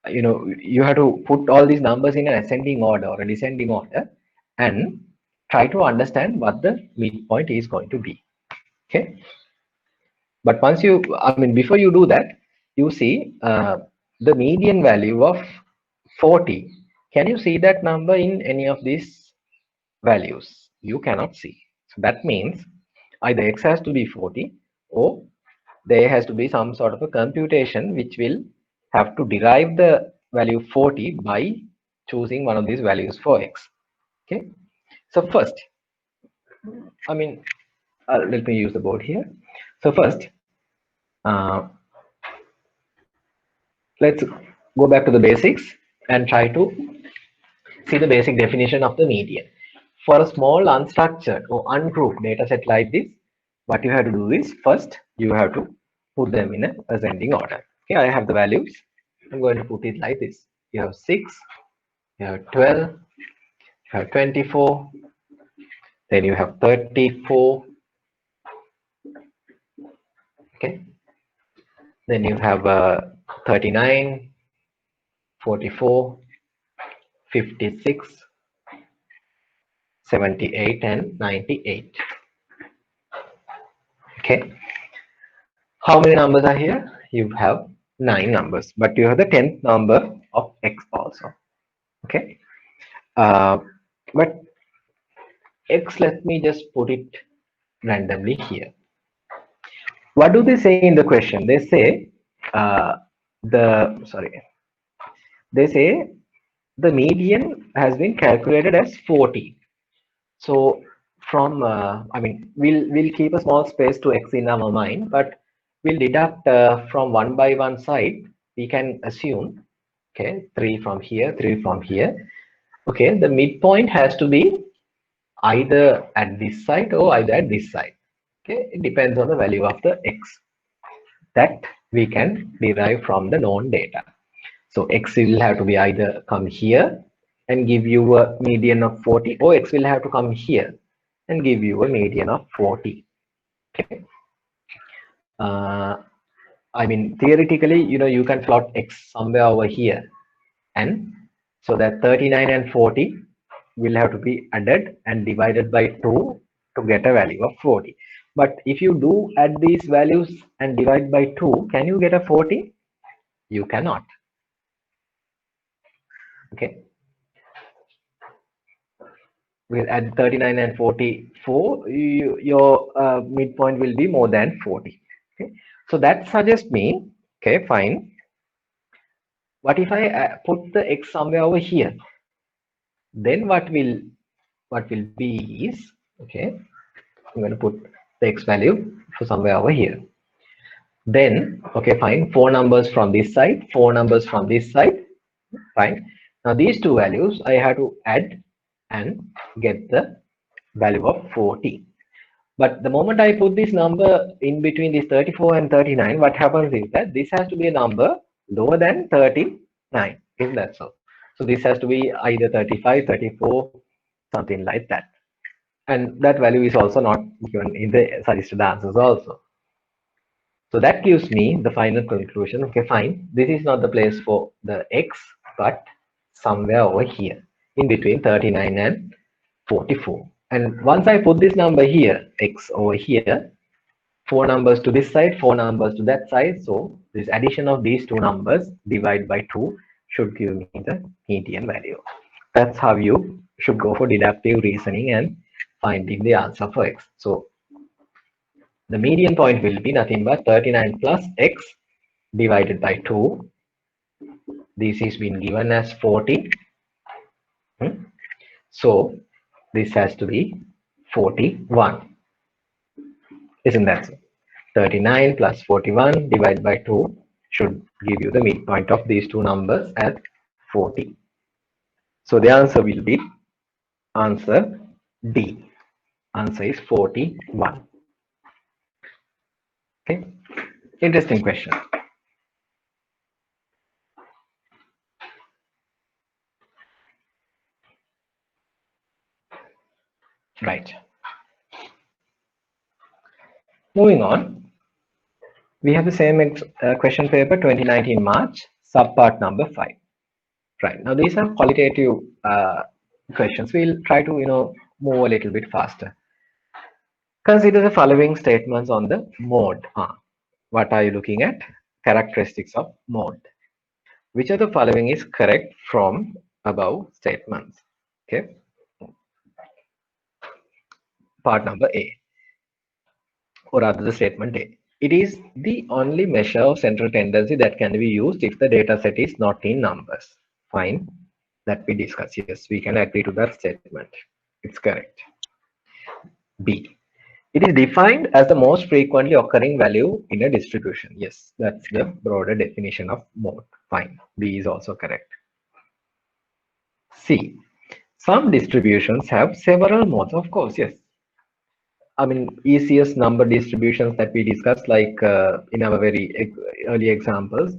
you have to put all these numbers in an ascending order or a descending order and try to understand what the midpoint is going to be. Okay. But before you do that, you see the median value of 40. Can you see that number in any of these values? You cannot see. So that means either X has to be 40 or there has to be some sort of a computation which will have to derive the value 40 by choosing one of these values for X. Okay. So first, let me use the board here. So first, let's go back to the basics and try to see the basic definition of the median. For a small unstructured or ungrouped data set like this, what you have to do is first you have to put them in a ascending order. Okay, I have the values. I'm going to put it like this. You have 6, you have 12, you have 24, then you have 34. Okay, then you have 39, 44, 56, 78, and 98. Okay, how many numbers are here? You have 9 numbers, but you have the 10th number of x also. Okay, uh, but x, let me just put it randomly here. What do they say in the question? They say they say the median has been calculated as 40. So from I mean, we'll keep a small space to x in our mind, but we'll deduct from one by one side. We can assume, okay, 3 from here, 3 from here. Okay, the midpoint has to be either at this side or either at this side. Okay, it depends on the value of the x that we can derive from the known data. So x will have to be either come here and give you a median of 40, or x will have to come here and give you a median of 40. Okay. I mean, theoretically, you can plot x somewhere over here, and so that 39 and 40 will have to be added and divided by 2 to get a value of 40. But if you do add these values and divide by 2, can you get a 40? You cannot. Okay. We'll add 39 and 44, your midpoint will be more than 40. Okay, so that suggests me, okay, fine. What if I put the x somewhere over here? Then what will be is, okay, I'm going to put the x value for somewhere over here. Then, okay, fine, 4 numbers from this side, 4 numbers from this side, fine. Now these two values I have to add and get the value of 40. But the moment I put this number in between this 34 and 39, what happens is that this has to be a number lower than 39. Isn't that so? So this has to be either 35, 34, something like that. And that value is also not given in the suggested answers also. So that gives me the final conclusion. Okay, fine. This is not the place for the x, but somewhere over here in between 39 and 44. And once I put this number here, x over here, 4 numbers to this side, 4 numbers to that side. So this addition of these two numbers divided by 2 should give me the median value. That's how you should go for deductive reasoning and finding the answer for x. So the median point will be nothing but 39 plus x divided by 2. This is been given as 40. So this has to be 41. Isn't that so? 39 plus 41 divided by 2 should give you the midpoint of these two numbers at 40. So the answer will be answer D. Answer is 41. Okay. Interesting question. Right. Moving on. We have the same question paper 2019 March, subpart number 5. Right. Now these are qualitative questions. We'll try to move a little bit faster. Consider the following statements on the mode. What are you looking at? Characteristics of mode. Which of the following is correct from above statements? Okay. Part number A, or rather the statement A. It is the only measure of central tendency that can be used if the data set is not in numbers. Fine. That we discuss. Yes, we can agree to that statement. It's correct. B. It is defined as the most frequently occurring value in a distribution. Yes, that's the broader definition of mode. Fine. B is also correct. C. Some distributions have several modes. Of course, yes. I mean, easiest number distributions that we discussed, like in our very early examples,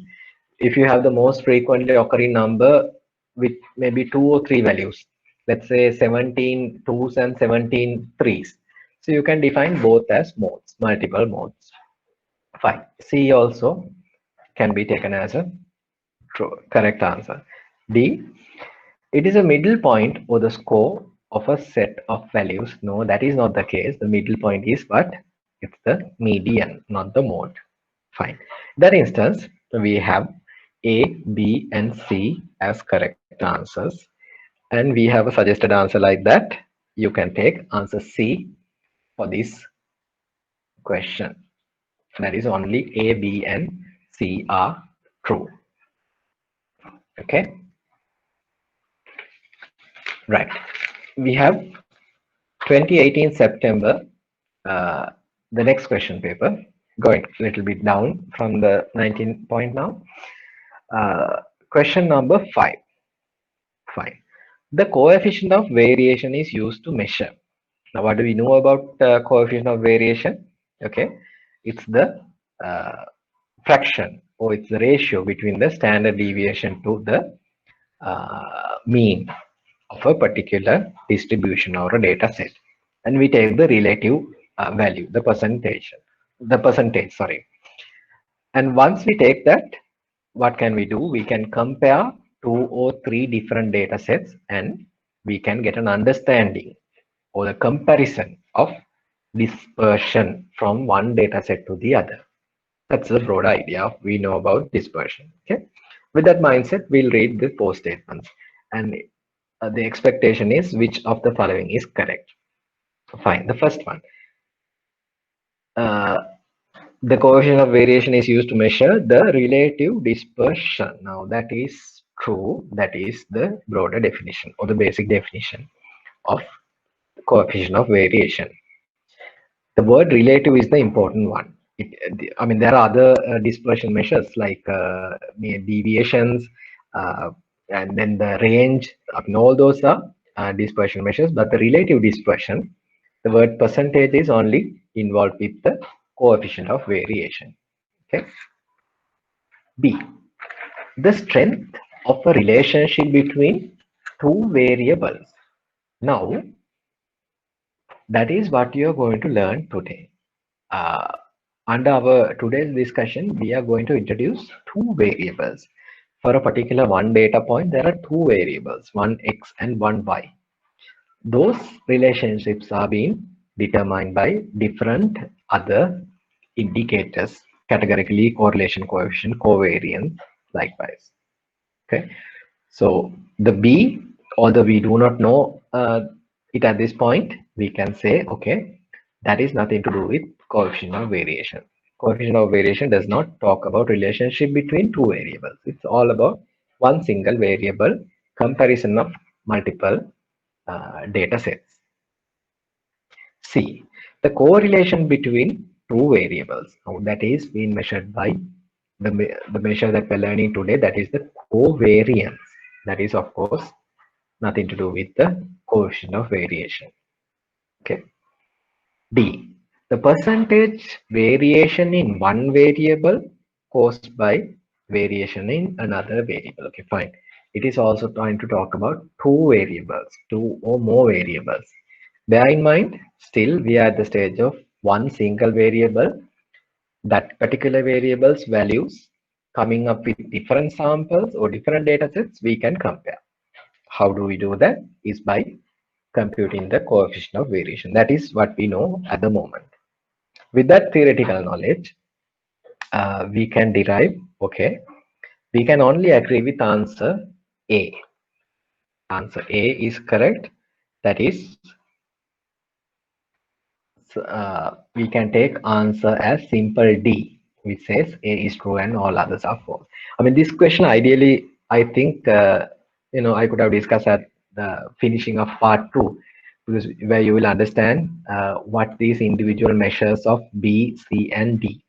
if you have the most frequently occurring number with maybe two or three values, let's say 17 twos and 17 threes. So you can define both as modes, multiple modes. Fine. C also can be taken as a true, correct answer. D, it is a middle point or the score of a set of values. No, that is not the case. The middle point is what? It's the median, not the mode. Fine. That instance, we have A, B, and C as correct answers. And we have a suggested answer like that. You can take answer C for this question. That is only A, B, and C are true. Okay. Right. We have 2018 September, uh, the next question paper, going a little bit down from the 19 point now. Question number 5. Fine. The coefficient of variation is used to measure. Now, what do we know about coefficient of variation? Okay, it's the uh, fraction, or it's the ratio between the standard deviation to the mean of a particular distribution or a data set, and we take the relative value, the percentage, sorry. And once we take that, what can we do? We can compare two or three different data sets, and we can get an understanding or the comparison of dispersion from one data set to the other. That's the broad idea we know about dispersion. Okay. With that mindset, we'll read the post statements, and the expectation is which of the following is correct. Fine. The first one. Uh, the coefficient of variation is used to measure the relative dispersion. Now that is true. That is the broader definition or the basic definition of coefficient of variation. The word relative is the important one. I mean, there are other dispersion measures like deviations, uh, and then the range. I mean, all those are dispersion measures, but the relative dispersion, the word percentage is only involved with the coefficient of variation. Okay. B, the strength of a relationship between two variables. Now, that is what you are going to learn today. Uh, Under our today's discussion, we are going to introduce two variables. For a particular one data point, there are two variables, one x and one y. Those relationships are being determined by different other indicators, categorically correlation coefficient, covariance, likewise. Okay. So the B, although we do not know it at this point, we can say, okay, that is nothing to do with coefficient of variation. Coefficient of variation does not talk about relationship between two variables. It's all about one single variable comparison of multiple data sets. C, the correlation between two variables. Now that is being measured by the measure that we're learning today, that is the covariance. That is, of course, nothing to do with the coefficient of variation. Okay. D, the percentage variation in one variable caused by variation in another variable. Okay, fine. It is also trying to talk about two variables, two or more variables. Bear in mind, still we are at the stage of one single variable. That particular variable's values coming up with different samples or different data sets we can compare. How do we do that? Is by computing the coefficient of variation. That is what we know at the moment. With that theoretical knowledge, we can derive, okay, we can only agree with answer A. Answer A is correct. That is, we can take answer as simple D, which says A is true and all others are false. I mean, this question ideally, I think, I could have discussed at the finishing of part 2, because where you will understand what these individual measures of B, C, and D.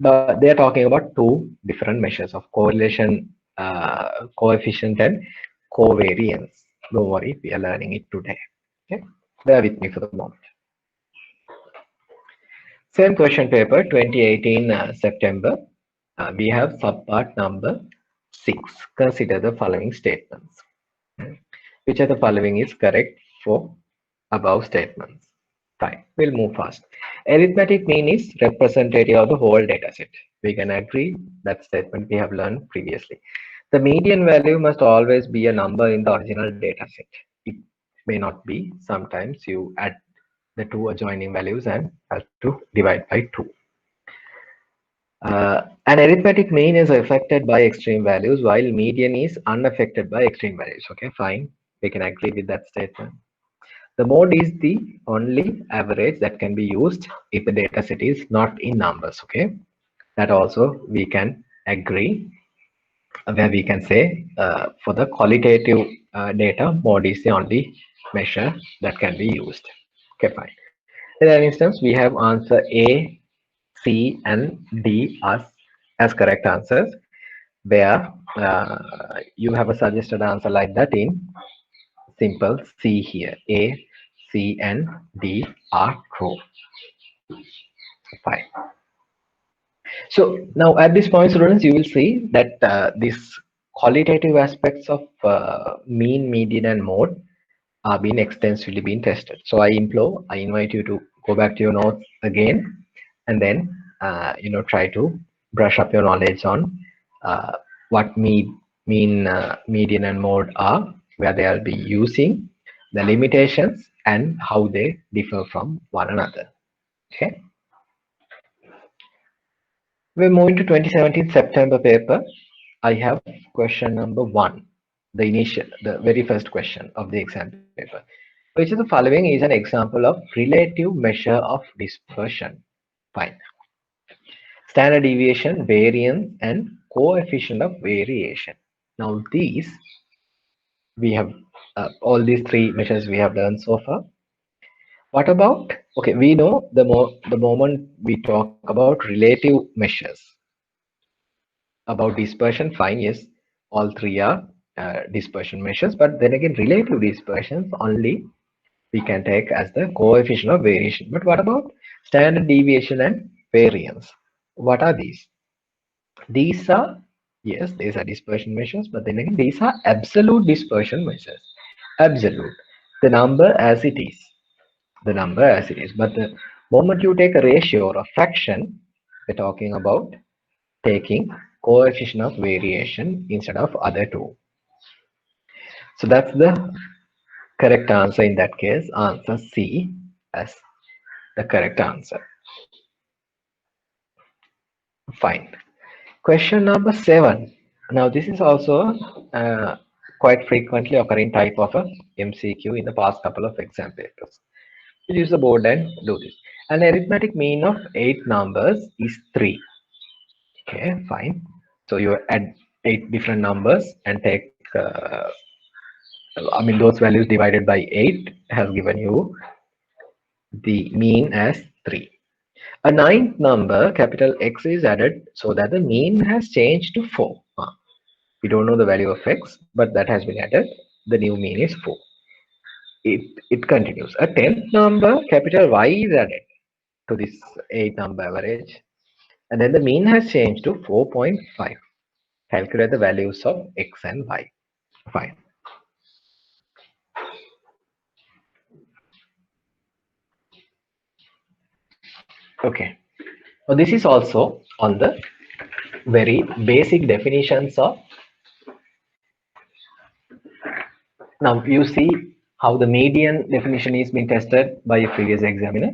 But they are talking about two different measures of correlation, coefficient, and covariance. Don't worry, we are learning it today. Okay, bear with me for the moment. Same question paper, 2018 September. We have subpart number 6. Consider the following statements. Which of the following is correct for above statements? Fine, we'll move fast. Arithmetic mean is representative of the whole data set. We can agree that statement we have learned previously. The median value must always be a number in the original data set. It may not be. Sometimes you add the two adjoining values and have to divide by 2. An arithmetic mean is affected by extreme values while median is unaffected by extreme values. Okay, fine. We can agree with that statement. The mode is the only average that can be used if the data set is not in numbers. Okay, that also we can agree, where we can say for the qualitative data, mode is the only measure that can be used. Okay, fine. In that instance, we have answer A, C, and D as correct answers, where you have a suggested answer like that in simple C here. A, C, and D are true. Fine. So now at this point, students, you will see that these qualitative aspects of mean, median, and mode are being extensively being tested. So I invite you to go back to your notes again, and then try to brush up your knowledge on what median, and mode are, where they will be using, the limitations, and how they differ from one another. Okay. We're moving to 2017 September paper. I have question number 1, the very first question of the exam paper. Which of the following is an example of relative measure of dispersion? Fine. Standard deviation, variance, and coefficient of variation. Now these, we have all these three measures we have learned so far. What about, okay, we know the moment we talk about relative measures, about dispersion, fine, yes, all three are dispersion measures, but then again relative dispersions only we can take as the coefficient of variation. But what about standard deviation and variance? What are these? These are, yes, these are dispersion measures, but then again these are absolute dispersion measures. Absolute, the number as it is, the number as it is. But the moment you take a ratio or a fraction, we're talking about taking coefficient of variation instead of other two. So that's the correct answer in that case. Answer C as the correct answer. Fine. Question number 7. Now this is also quite frequently occurring type of a MCQ in the past couple of exam papers. You use the board and do this. An arithmetic mean of 8 numbers is 3. Okay, fine. So you add 8 different numbers and take, those values divided by 8 has given you the mean as 3. A ninth number, capital X, is added so that the mean has changed to 4. We don't know the value of X, but that has been added. The new mean is 4. It continues. A tenth number, capital Y, is added to this 8 number average. And then the mean has changed to 4.5. Calculate the values of X and Y. Fine. Okay. Now this is also on the very basic definitions of. Now you see how the median definition is being tested by a previous examiner.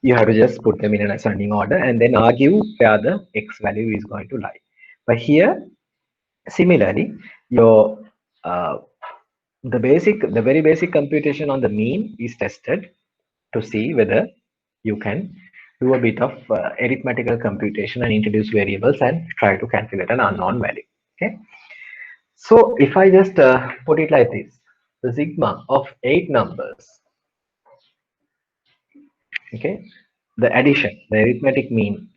You have to just put them in an ascending order and then argue where the X value is going to lie. But here, similarly, your the very basic computation on the mean is tested to see whether you can do a bit of arithmetical computation and introduce variables and try to calculate an unknown value. Okay. So if I just put it like this, the sigma of 8 numbers, okay, the addition, the arithmetic mean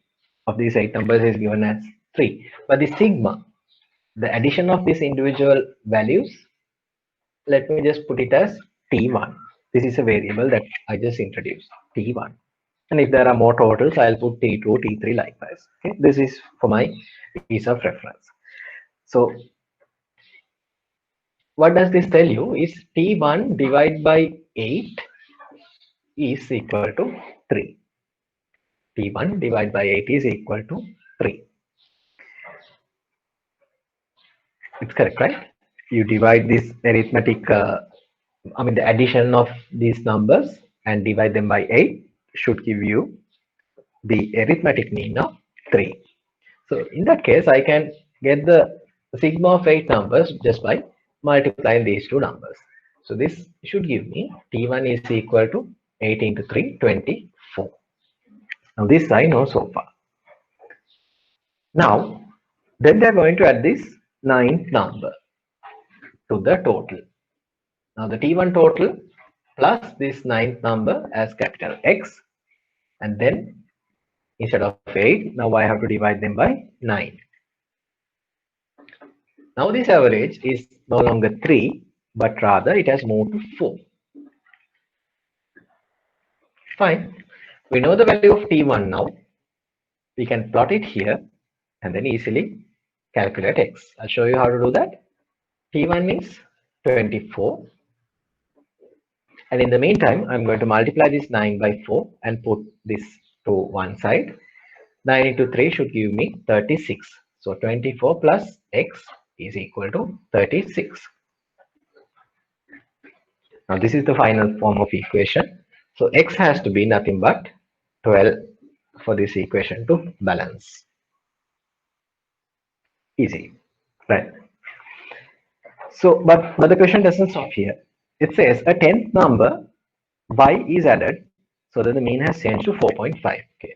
of these 8 numbers is given as 3. But the sigma, the addition of these individual values, let me just put it as T1. This is a variable that I just introduced, T1. And if there are more totals, I'll put T2, T3 likewise. Okay, this is for my ease of reference. So what does this tell you is T1 divided by 8 is equal to 3. T1 divided by 8 is equal to 3. It's correct, right? You divide this arithmetic, the addition of these numbers and divide them by 8 should give you the arithmetic mean of 3. So in that case, I can get the sigma of 8 numbers just by multiplying these two numbers. So this should give me T1 is equal to 8 into 3, 24. Now this I know so far. Now, then they're going to add this ninth number to the total. Now the T1 total plus this ninth number as capital X, and then instead of 8, now I have to divide them by 9. Now this average is no longer 3, but rather it has moved to 4. Fine. We know the value of T1 now. We can plot it here and then easily calculate X. I'll show you how to do that. T1 is 24. And in the meantime, I'm going to multiply this 9 by 4 and put this to one side. 9 into 3 should give me 36. So 24 plus X is equal to 36. Now this is the final form of equation. So X has to be nothing but 12 for this equation to balance. Easy, right? So, but the question doesn't stop here. It says a 10th number y is added so that the mean has changed to 4.5. Okay.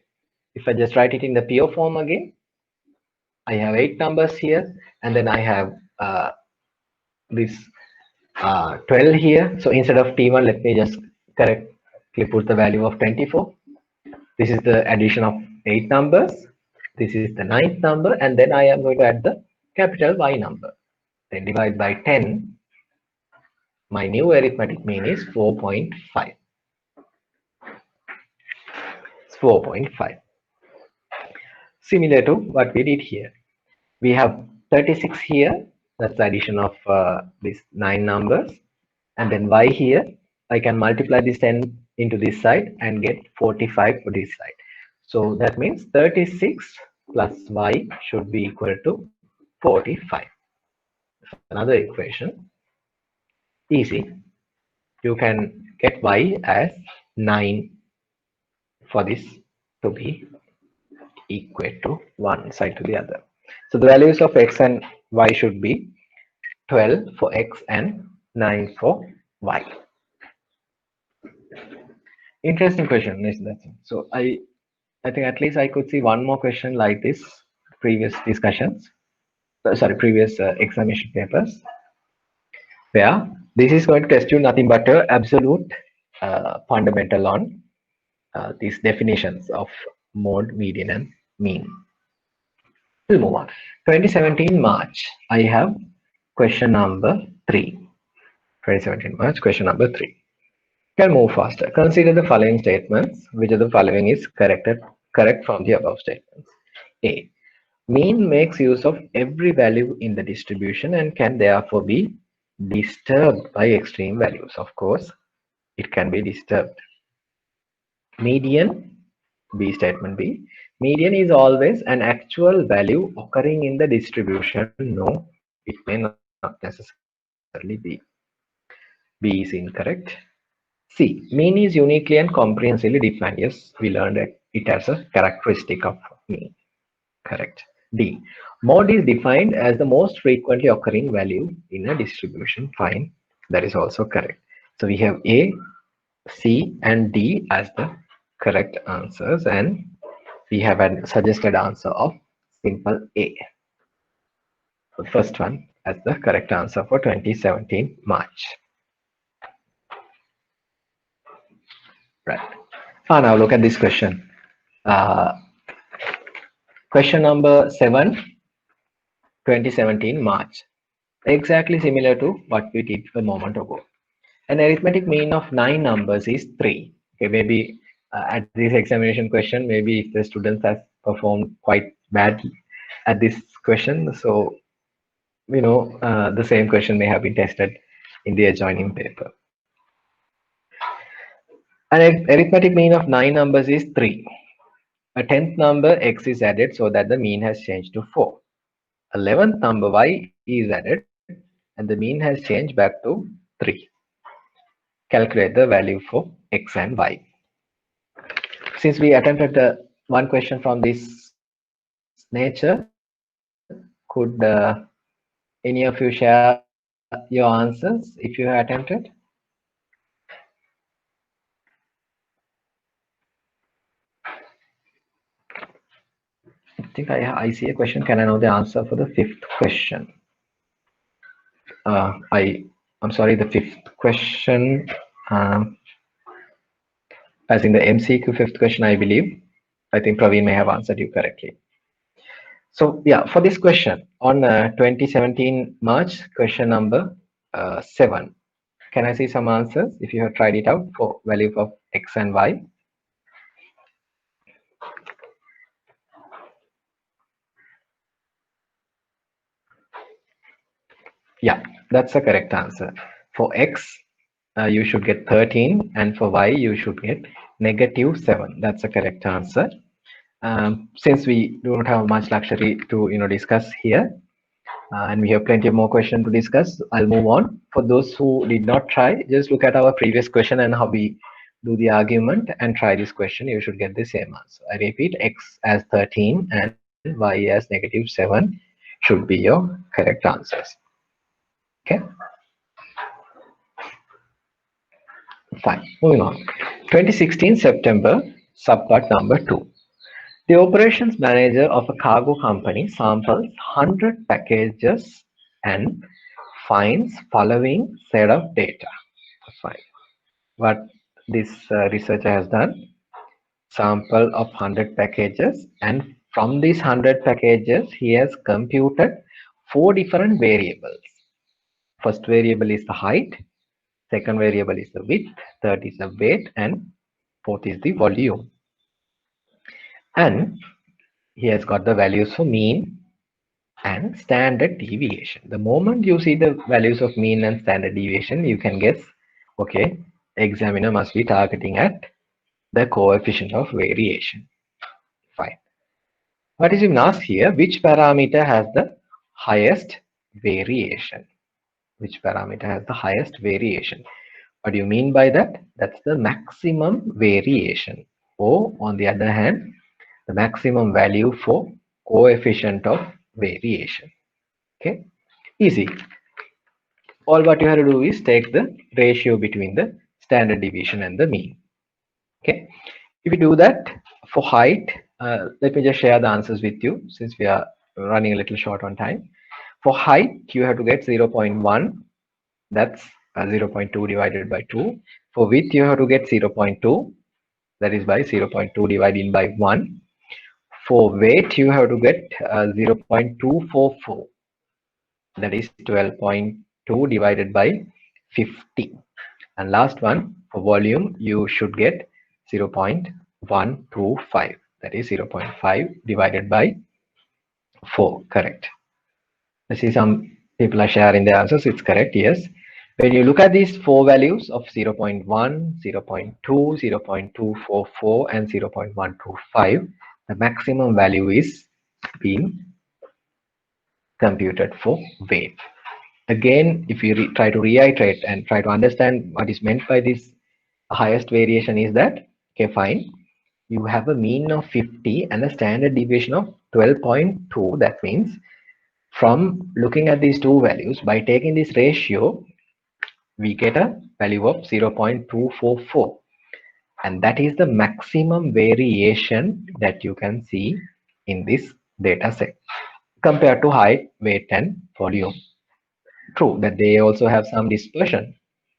If I just write it in the PO form again, I have 8 numbers here, and then I have this 12 here. So instead of T1, let me just correctly put the value of 24. This is the addition of 8 numbers. This is the ninth number, and then I am going to add the capital Y number. Then divide by 10. My new arithmetic mean is 4.5. It's 4.5. Similar to what we did here. We have 36 here. That's the addition of these 9 numbers. And then Y here. I can multiply this 10 into this side and get 45 for this side. So that means 36 plus Y should be equal to 45. Another equation. Easy. You can get Y as 9 for this to be equal to one side to the other. So the values of X and Y should be 12 for X and 9 for Y. Interesting question, isn't it? So I think at least I could see one more question like this previous discussions. Previous examination papers. Where this is going to test you nothing but a absolute fundamental on these definitions of mode, median, and mean. We'll move on. 2017 March. I have question number 3. 2017 March, question number 3. Can move faster. Consider the following statements. Which of the following is correct from the above statements? A. Mean makes use of every value in the distribution and can therefore be disturbed by extreme values. Of course, it can be disturbed. Median, B statement B. Median is always an actual value occurring in the distribution. No, it may not necessarily be. B is incorrect. C. Mean is uniquely and comprehensively defined. Yes, we learned it as a characteristic of mean. Correct. D. Mode is defined as the most frequently occurring value in a distribution. Fine. That is also correct. So we have A, C, and D as the correct answers, and we have a suggested answer of simple A. The first one as the correct answer for 2017 March. Right. Now look at this question. Question number 7, 2017 March. Exactly similar to what we did a moment ago. An arithmetic mean of 9 numbers is 3. Okay, maybe at this examination question, maybe if the students has performed quite badly at this question, so the same question may have been tested in the adjoining paper. An arithmetic mean of 9 numbers is 3. A 10th number x is added so that the mean has changed to 4. 11th number y is added and the mean has changed back to 3. Calculate the value for x and y. Since we attempted the one question from this nature, could any of you share your answers if you have attempted? I think I see a question. Can I know the answer for the fifth question? I'm sorry, the fifth question, as in the MCQ fifth question, I believe. I think Praveen may have answered you correctly. So yeah, for this question on 2017 March, question number 7. Can I see some answers if you have tried it out for value of x and y? Yeah, that's the correct answer. For x, you should get 13, and for y, you should get -7. That's the correct answer. Since we do not have much luxury to discuss here, and we have plenty of more questions to discuss, I'll move on. For those who did not try, just look at our previous question and how we do the argument and try this question. You should get the same answer. I repeat, x as 13 and y as -7 should be your correct answers. Okay, fine. Moving on. 2016 September, subpart number 2. The operations manager of a cargo company samples 100 packages and finds following set of data. Fine. What this researcher has done, sample of 100 packages, and from these 100 packages, he has computed 4 different variables. First variable is the height, second variable is the width, third is the weight, and fourth is the volume. And he has got the values for mean and standard deviation. The moment you see the values of mean and standard deviation, you can guess, okay, examiner must be targeting at the coefficient of variation. Fine. What is being asked here? Which parameter has the highest variation? Which parameter has the highest variation? What do you mean by that? That's the maximum variation. Or on the other hand, the maximum value for coefficient of variation. Okay, easy. All what you have to do is take the ratio between the standard deviation and the mean. Okay, if you do that for height, let me just share the answers with you since we are running a little short on time. For height, you have to get 0.1. That's 0.2 divided by 2. For width, you have to get 0.2. That is by 0.2 divided by 1. For weight, you have to get 0.244. That is 12.2 divided by 50. And last one, for volume, you should get 0.125. That is 0.5 divided by 4. Correct. I see some people are sharing the answers. It's correct. Yes. When you look at these 4 values of 0.1, 0.2, 0.244, and 0.125, the maximum value is being computed for weight. Again, if you try to reiterate and try to understand what is meant by this highest variation is that, okay, fine, you have a mean of 50 and a standard deviation of 12.2. That means from looking at these two values, by taking this ratio, we get a value of 0.244. And that is the maximum variation that you can see in this data set compared to height, weight, and volume. True that they also have some dispersion,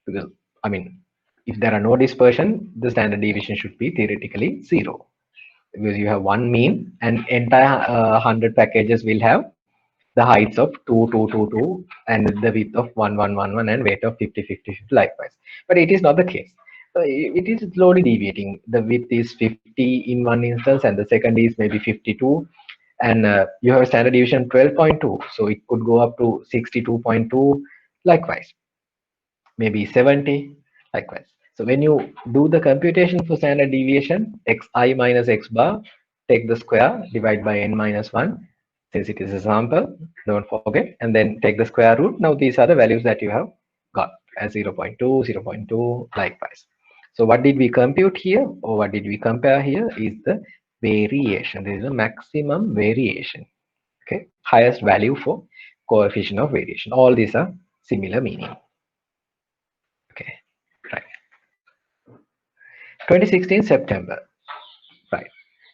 because I mean, if there are no dispersion, the standard deviation should be theoretically 0, because you have one mean and entire 100 packages will have the heights of 2, 2, 2, 2, and the width of 1, 1, 1, 1, and weight of 50, 50, 50 likewise. But it is not the case. it is slowly deviating. The width is 50 in one instance, and the second is maybe 52. And you have standard deviation 12.2, so it could go up to 62.2. Likewise, maybe 70. Likewise. So when you do the computation for standard deviation, xi minus x bar, take the square, divide by n minus 1, since it is a sample, don't forget, and then take the square root. Now these are the values that you have got as 0 0.2, 0 0.2, likewise. So what did we compute here, or what did we compare here, is the variation. There is a maximum variation. Okay, highest value for coefficient of variation. All these are similar meaning. Okay, right. 2016 September. Right.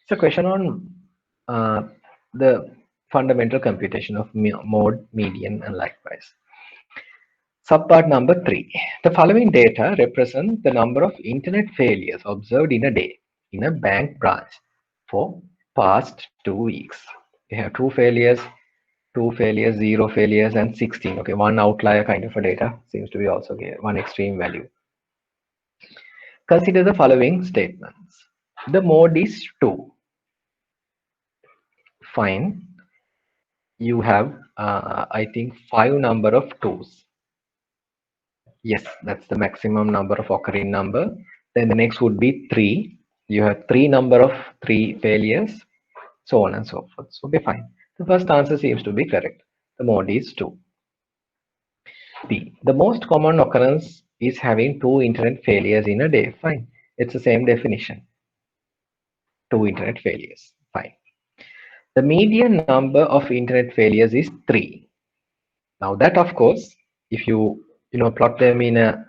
It's a question on the fundamental computation of mode, median, and likewise. Subpart number 3. The following data represent the number of internet failures observed in a day in a bank branch for past 2 weeks. We have two failures, 0 failures, and 16. Okay, one outlier kind of a data seems to be also here, one extreme value. Consider the following statements. The mode is 2. Fine. You have, I think, 5 number of 2's. Yes, that's the maximum number of occurring number. Then the next would be 3. You have 3 number of 3 failures, so on and so forth. So okay, fine. The first answer seems to be correct. The mode is 2. B. The most common occurrence is having 2 internet failures in a day. Fine. It's the same definition. 2 internet failures. Fine. The median number of internet failures is 3. Now that, of course, if you plot them in a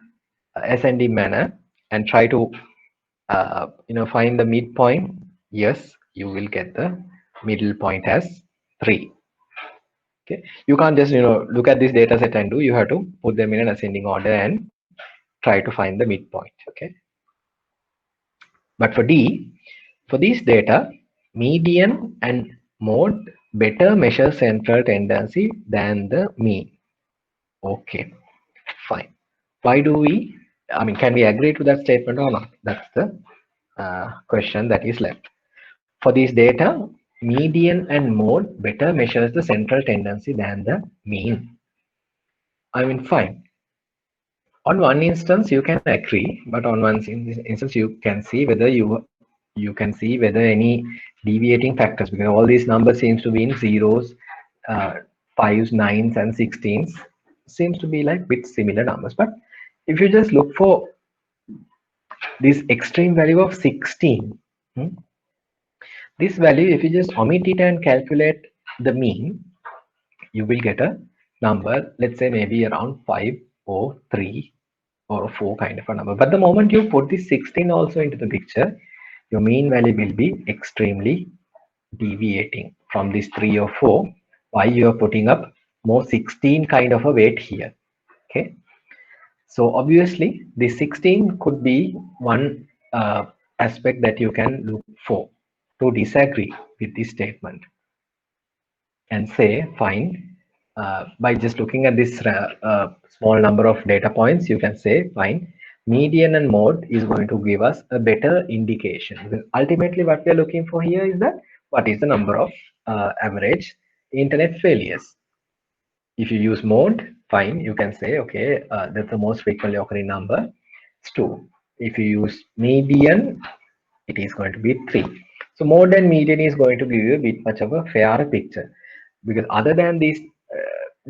ascending manner and try to find the midpoint, yes, you will get the middle point as 3. Okay, you can't just look at this data set and do. You have to put them in an ascending order and try to find the midpoint. Okay, but for D, for this data, median and mode better measure central tendency than the mean. Okay, fine. Why do we, can we agree to that statement or not? That's the question that is left. For this data, median and mode better measures the central tendency than the mean. Fine. On one instance, you can agree, but on one instance, you can see whether any deviating factors, because all these numbers seems to be in zeros, 5s, 9s, and 16s. Seems to be like bit similar numbers. But if you just look for this extreme value of 16, this value, if you just omit it and calculate the mean, you will get a number, let's say maybe around 5 or 3 or 4 kind of a number. But the moment you put this 16 also into the picture, your mean value will be extremely deviating from this 3 or 4. Why you are putting up more 16 kind of a weight here? Okay, so obviously the 16 could be one aspect that you can look for to disagree with this statement and say fine, by just looking at this small number of data points, you can say fine, median and mode is going to give us a better indication, because ultimately what we are looking for here is that what is the number of average internet failures. If you use mode, fine, you can say okay, that's the most frequently occurring number, it's 2. If you use median, it is going to be 3. So mode and median is going to give you a bit much of a fairer picture, because other than these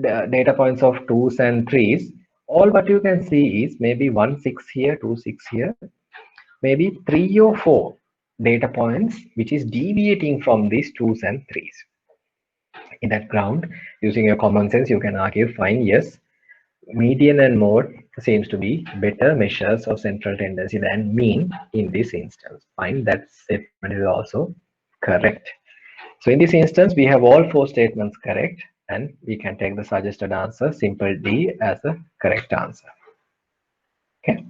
data points of 2s and 3s, all what you can see is maybe 1 6 here, 2 6 here, maybe 3 or 4 data points which is deviating from these 2s and 3s. In that ground, using your common sense, you can argue fine, yes, median and mode seems to be better measures of central tendency than mean in this instance. Fine, that statement is also correct. So in this instance, we have all 4 statements correct, and we can take the suggested answer, simple D, as a correct answer. Okay.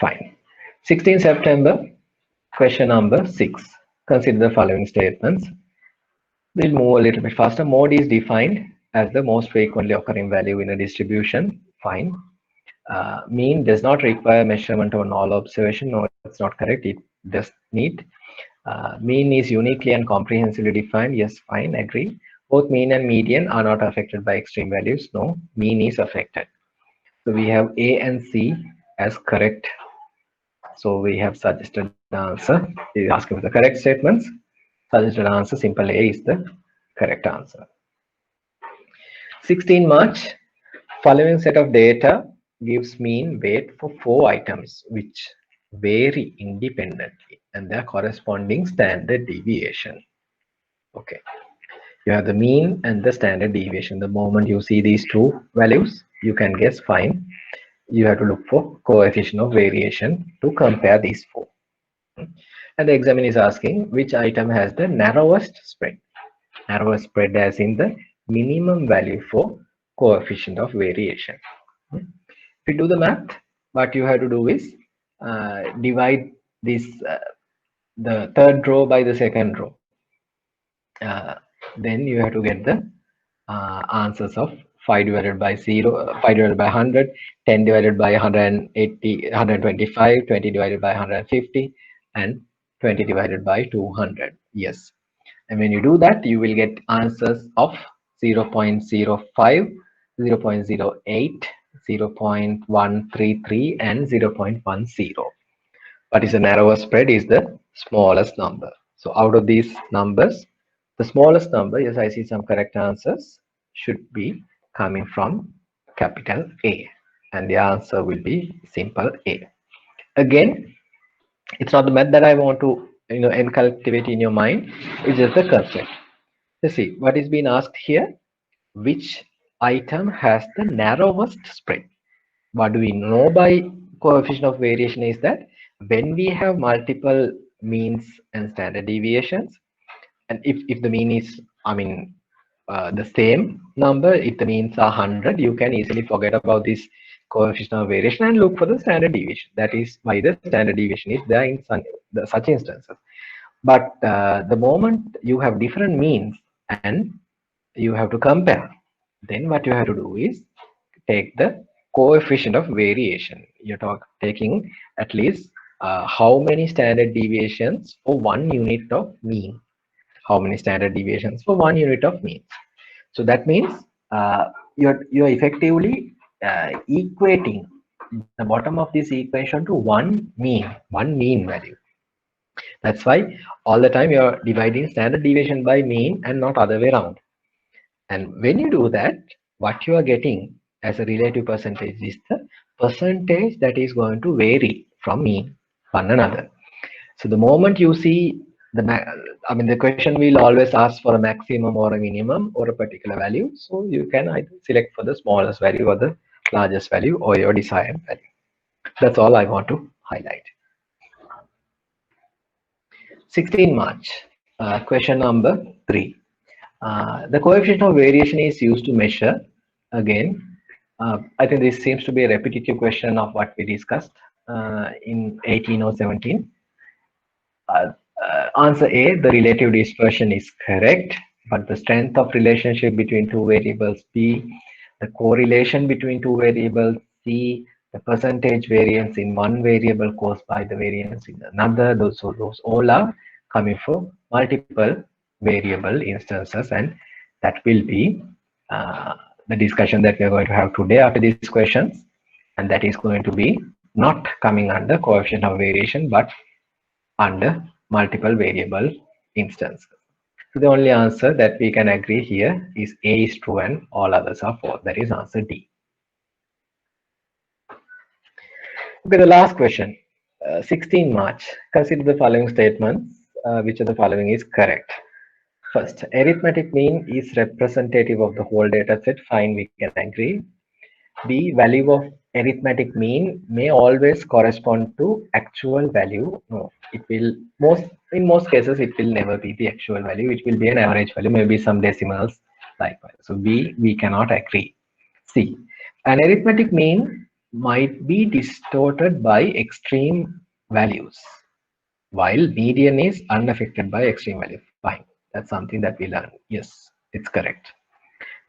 Fine. 16 September, question number 6. Consider the following statements. We'll move a little bit faster. Mode is defined as the most frequently occurring value in a distribution. Fine. Mean does not require measurement on all observation. No, it's not correct. It does need. Mean is uniquely and comprehensively defined. Yes, fine, agree. Both mean and median are not affected by extreme values. No, mean is affected. So we have A and C as correct. So we have suggested the answer. It is asking for the correct statements. Suggested answer, simple A is the correct answer. 16 March, following set of data gives mean weight for 4 items which vary independently and their corresponding standard deviation. Okay, you have the mean and the standard deviation. The moment you see these two values, you can guess fine. You have to look for coefficient of variation to compare these four. And the examiner is asking which item has the narrowest spread. Narrowest spread as in the minimum value for coefficient of variation. If you do the math, what you have to do is divide this the third row by the second row. Then you have to get the answers of 5 divided by 0, 5 divided by 100, 10 divided by 180, 125, 20 divided by 150, and 20 divided by 200. Yes. And when you do that, you will get answers of 0 0.05, 0 0.08, 0 0.133, and 0 0.10. What is the narrowest spread is the smallest number. So out of these numbers, the smallest number, yes, I see some correct answers, should be coming from capital A. And the answer will be simple A. Again, it's not the math that I want to cultivate in your mind. It's just the concept. Let's see what is being asked here. Which item has the narrowest spread? What do we know by coefficient of variation is that when we have multiple means and standard deviations, and if the mean is, the same number, if the means are 100, you can easily forget about this coefficient of variation and look for the standard deviation. That is why the standard deviation is there in such instances. But the moment you have different means and you have to compare, then what you have to do is take the coefficient of variation. You're taking at least how many standard deviations for 1 unit of mean. How many standard deviations for 1 unit of mean. So that means you're effectively equating the bottom of this equation to one mean value. That's why all the time you're dividing standard deviation by mean and not other way around. And when you do that, what you are getting as a relative percentage is the percentage that is going to vary from mean one another. So the moment you see the question will always ask for a maximum or a minimum or a particular value. So you can either select for the smallest value or the largest value or your desired value. That's all I want to highlight. 16 March, question number 3. The coefficient of variation is used to measure, again, I think this seems to be a repetitive question of what we discussed in 18 or 17. Answer A, the relative dispersion is correct, but the strength of relationship between two variables B, the correlation between two variables C, the percentage variance in one variable caused by the variance in another, those all are coming from multiple variable instances, and that will be the discussion that we are going to have today after these questions, and that is going to be not coming under coefficient of variation but under multiple variable instance. So the only answer that we can agree here is A is true and all others are false. That is answer D. Okay, the last question. 16 March. Consider the following statements. Which of the following is correct? First, arithmetic mean is representative of the whole data set. Fine, we can agree. The value of arithmetic mean may always correspond to actual value. No, it will in most cases it will never be the actual value. It will be an average value, maybe some decimals likewise. So B, we cannot agree. C, an arithmetic mean might be distorted by extreme values, while median is unaffected by extreme value. Fine, that's something that we learn. Yes, it's correct.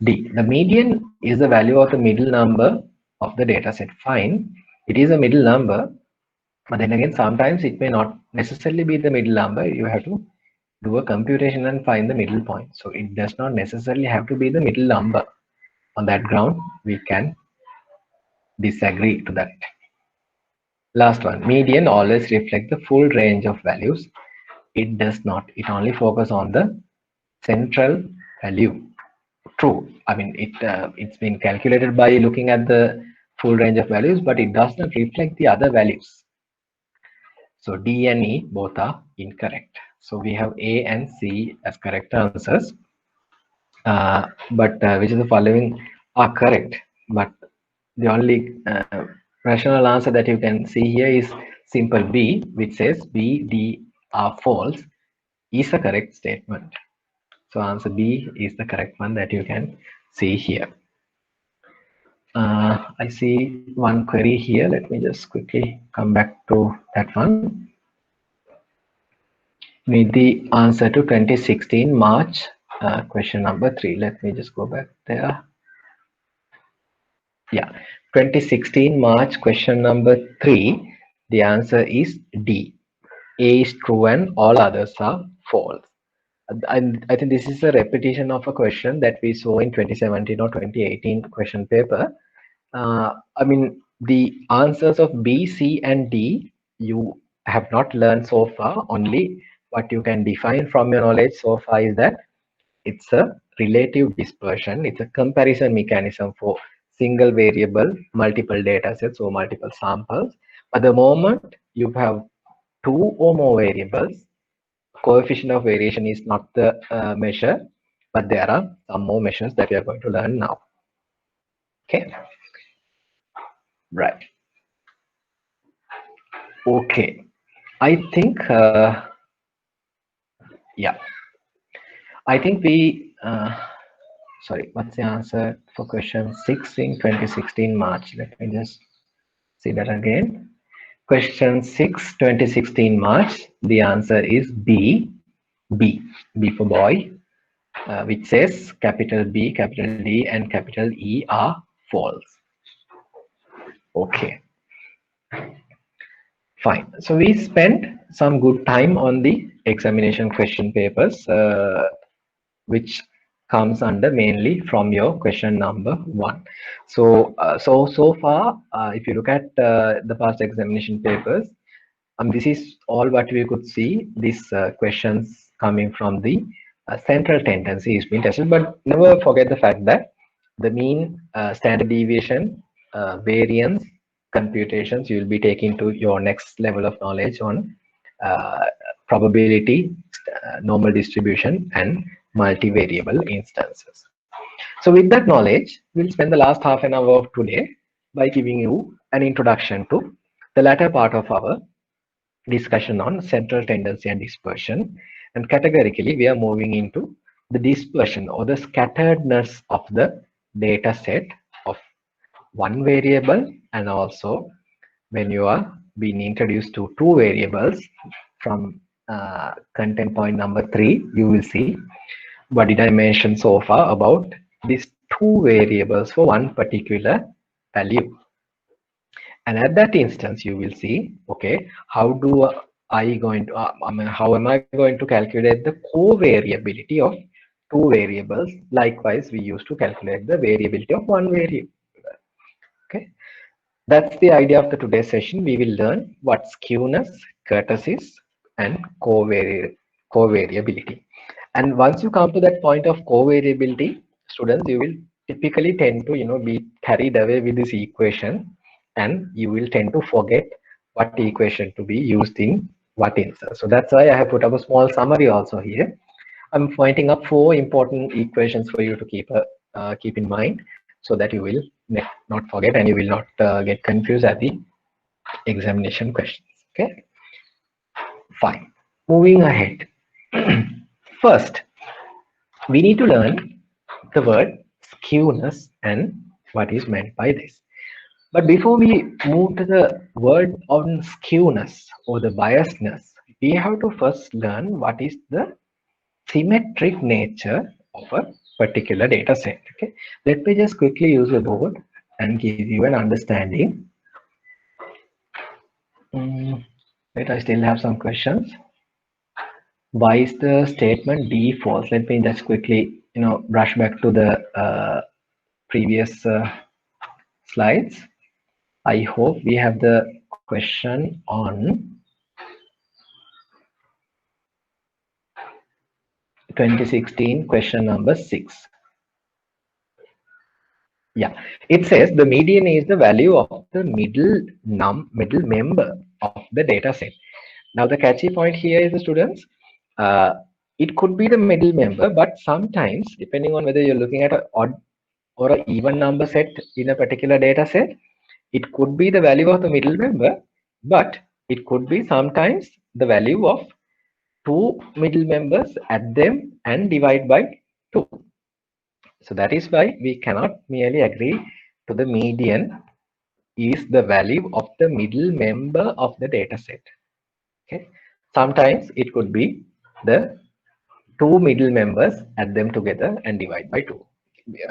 D. The median is the value of the middle number of the data set. Fine. It is a middle number, but then again, sometimes it may not necessarily be the middle number. You have to do a computation and find the middle point. So it does not necessarily have to be the middle number. On that ground, we can disagree to that. Last one, median always reflect the full range of values. It does not. It only focus on the central value. True. I mean, it's been calculated by looking at the full range of values, but it does not reflect the other values. So D and E both are incorrect. So we have A and C as correct answers. But which of the following are correct? But the only rational answer that you can see here is simple B, which says B, D are false, is a correct statement. So answer B is the correct one that you can see here. I see one query here. Let me just quickly come back to that one. Need the answer to 2016 March question number 3. Let me just go back there. Yeah, 2016 March question number 3. The answer is D. A is true and all others are false. And I think this is a repetition of a question that we saw in 2017 or 2018 question paper. I mean, the answers of B, C, and D you have not learned so far. Only what you can define from your knowledge so far is that it's a relative dispersion. It's a comparison mechanism for single variable, multiple data sets or multiple samples. But the moment you have two or more variables, coefficient of variation is not the measure, but there are some more measures that we are going to learn now. Okay, right. Okay, I think, yeah, I think sorry, what's the answer for question 6 in 2016 March? Let me just see that again. Question 6, 2016 March, the answer is B, B, B for boy, which says capital B, capital D, and capital E are false. Okay, fine. So we spent some good time on the examination question papers, which comes under mainly from your question number 1. So so far, if you look at the past examination papers, this is all what we could see. These questions coming from the central tendency is being tested, but never forget the fact that the mean, standard deviation, variance computations you will be taking to your next level of knowledge on uh, probability, normal distribution, and multivariable instances. So with that knowledge, we'll spend the last half an hour of today by giving you an introduction to the latter part of our discussion on central tendency and dispersion. And categorically, we are moving into the dispersion or the scatteredness of the data set of one variable, and also when you are being introduced to two variables from content point number 3, you will see what did I mention so far about these two variables for one particular value. And at that instance, you will see, okay, how do I going to, how am I going to calculate the covariability of two variables? Likewise, we used to calculate the variability of one variable. Okay, that's the idea of the today's session. We will learn what skewness, kurtosis, and covariability. And once you come to that point of covariability, students, you will typically tend to be carried away with this equation, and you will tend to forget what equation to be used in what instance. So that's why I have put up a small summary also here. I'm pointing up 4 important equations for you to keep in mind, so that you will not forget and you will not get confused at the examination questions. Okay, fine. Moving ahead. First, we need to learn the word skewness and what is meant by this. But before we move to the word on skewness or the biasness, we have to first learn what is the symmetric nature of a particular data set. Okay, let me just quickly use a board and give you an understanding. Wait, I still have some questions. Why is the statement D false? Let me just quickly, brush back to the previous slides. I hope we have the question on 2016, question number 6. Yeah, it says the median is the value of the middle member of the data set. Now the catchy point here is, the students, it could be the middle member, but sometimes depending on whether you're looking at an odd or an even number set in a particular data set, it could be the value of the middle member, but it could be sometimes the value of two middle members, add them and divide by 2. So that is why we cannot merely agree to the median is the value of the middle member of the data set. Okay. Sometimes it could be the two middle members, add them together and divide by 2.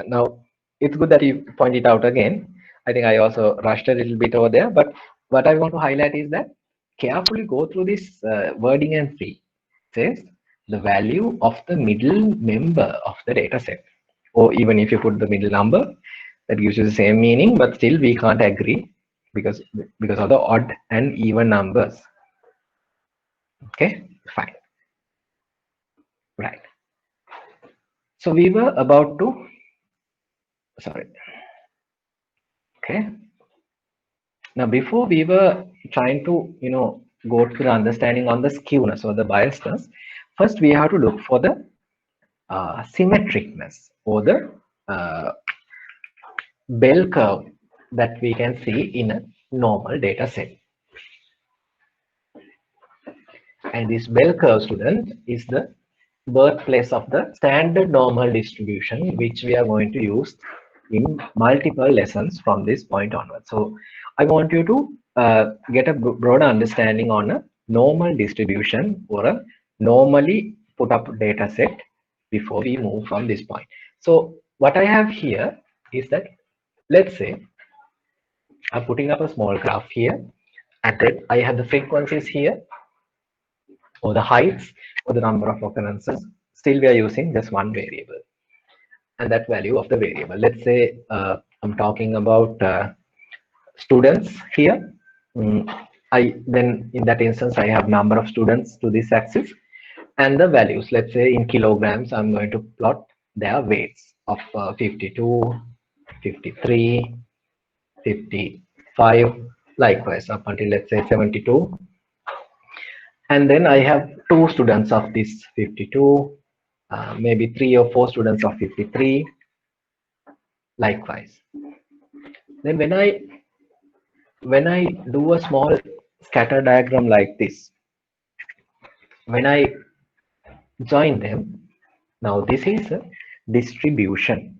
Now, it's good that you point it out again. I think I also rushed a little bit over there, but what I want to highlight is that carefully go through this wording and see. It says the value of the middle member of the data set, or even if you put the middle number, that gives you the same meaning, but still we can't agree because of the odd and even numbers. Okay, fine, right. So we were about to, sorry. Okay. Now, before we were trying to, go to the understanding on the skewness or the biasness, first we have to look for the symmetricness or the bell curve that we can see in a normal data set. And this bell curve, student, is the birthplace of the standard normal distribution, which we are going to use in multiple lessons from this point onward. So I want you to get a broader understanding on a normal distribution or a normally put up data set before we move from this point. So what I have here is that, let's say I'm putting up a small graph here, and then I have the frequencies here, or the heights, or the number of occurrences. Still we are using just one variable and that value of the variable. Let's say I'm talking about students here. Then in that instance I have number of students to this axis, and the values, let's say in kilograms, I'm going to plot their weights of 52, 53, 55, likewise up until, let's say, 72. And then I have two students of this 52, maybe 3 or 4 students of 53, likewise. Then when I do a small scatter diagram like this, when I join them, now this is a distribution.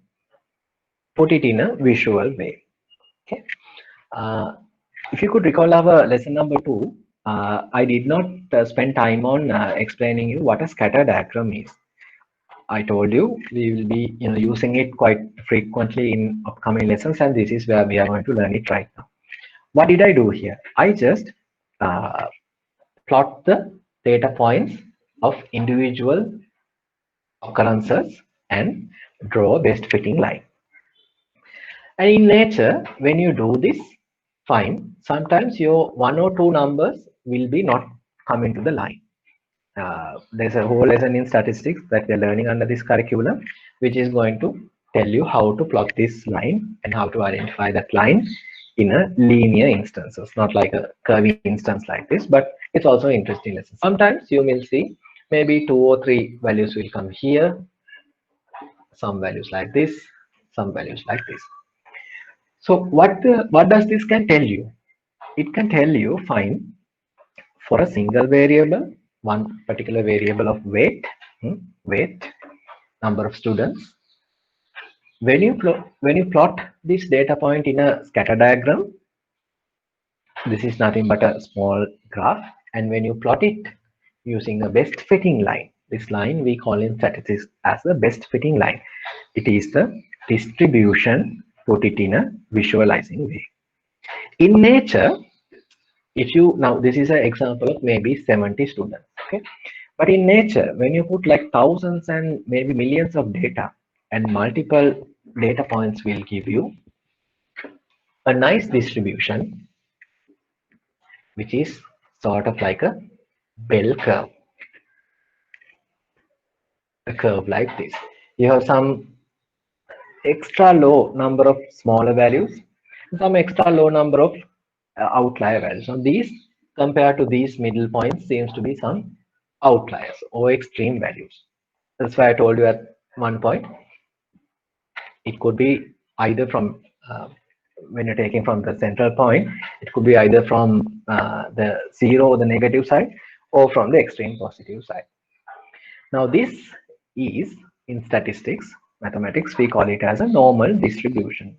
Put it in a visual way. Okay. If you could recall our lesson number 2, I did not spend time on explaining you what a scatter diagram is. I told you we will be using it quite frequently in upcoming lessons, and this is where we are going to learn it right now. What did I do here? I just plot the data points of individual occurrences and draw a best fitting line. And in nature, when you do this, fine, sometimes your 1 or 2 numbers will be not coming to the line. There's a whole lesson in statistics that we're learning under this curriculum, which is going to tell you how to plot this line and how to identify that line in a linear instances, not like a curvy instance like this, but it's also an interesting lesson. Sometimes you will see maybe 2 or 3 values will come here, some values like this, some values like this. So what does this can tell you? It can tell you, fine, for a single variable, one particular variable of weight, number of students. When you plot this data point in a scatter diagram, this is nothing but a small graph, and when you plot it using a best fitting line, This line we call in statistics as the best fitting line. It is the distribution put it in a visualizing way. In nature, if you now this is an example of maybe 70 students, okay, but in nature when you put like thousands and maybe millions of data and multiple data points will give you a nice distribution which is sort of like a bell curve, a curve like this. You have some extra low number of smaller values, some extra low number of outlier values. So these compared to these middle points seems to be some outliers or extreme values. That's why I told you at one point it could be either from when you're taking from the central point, it could be either from the zero or the negative side or from the extreme positive side. Now this is in statistics, mathematics, we call it as a normal distribution.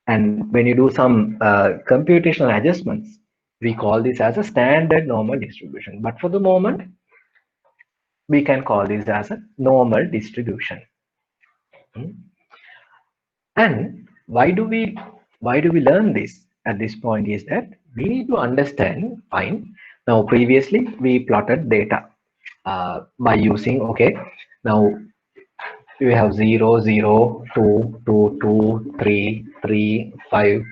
And when you do some computational adjustments, we call this as a standard normal distribution. But for the moment, we can call this as a normal distribution. And why do we learn this at this point is that we need to understand fine. Now previously we plotted data by using okay. Now we have 0, 0, 2, 2, 2, 3, 3, 5,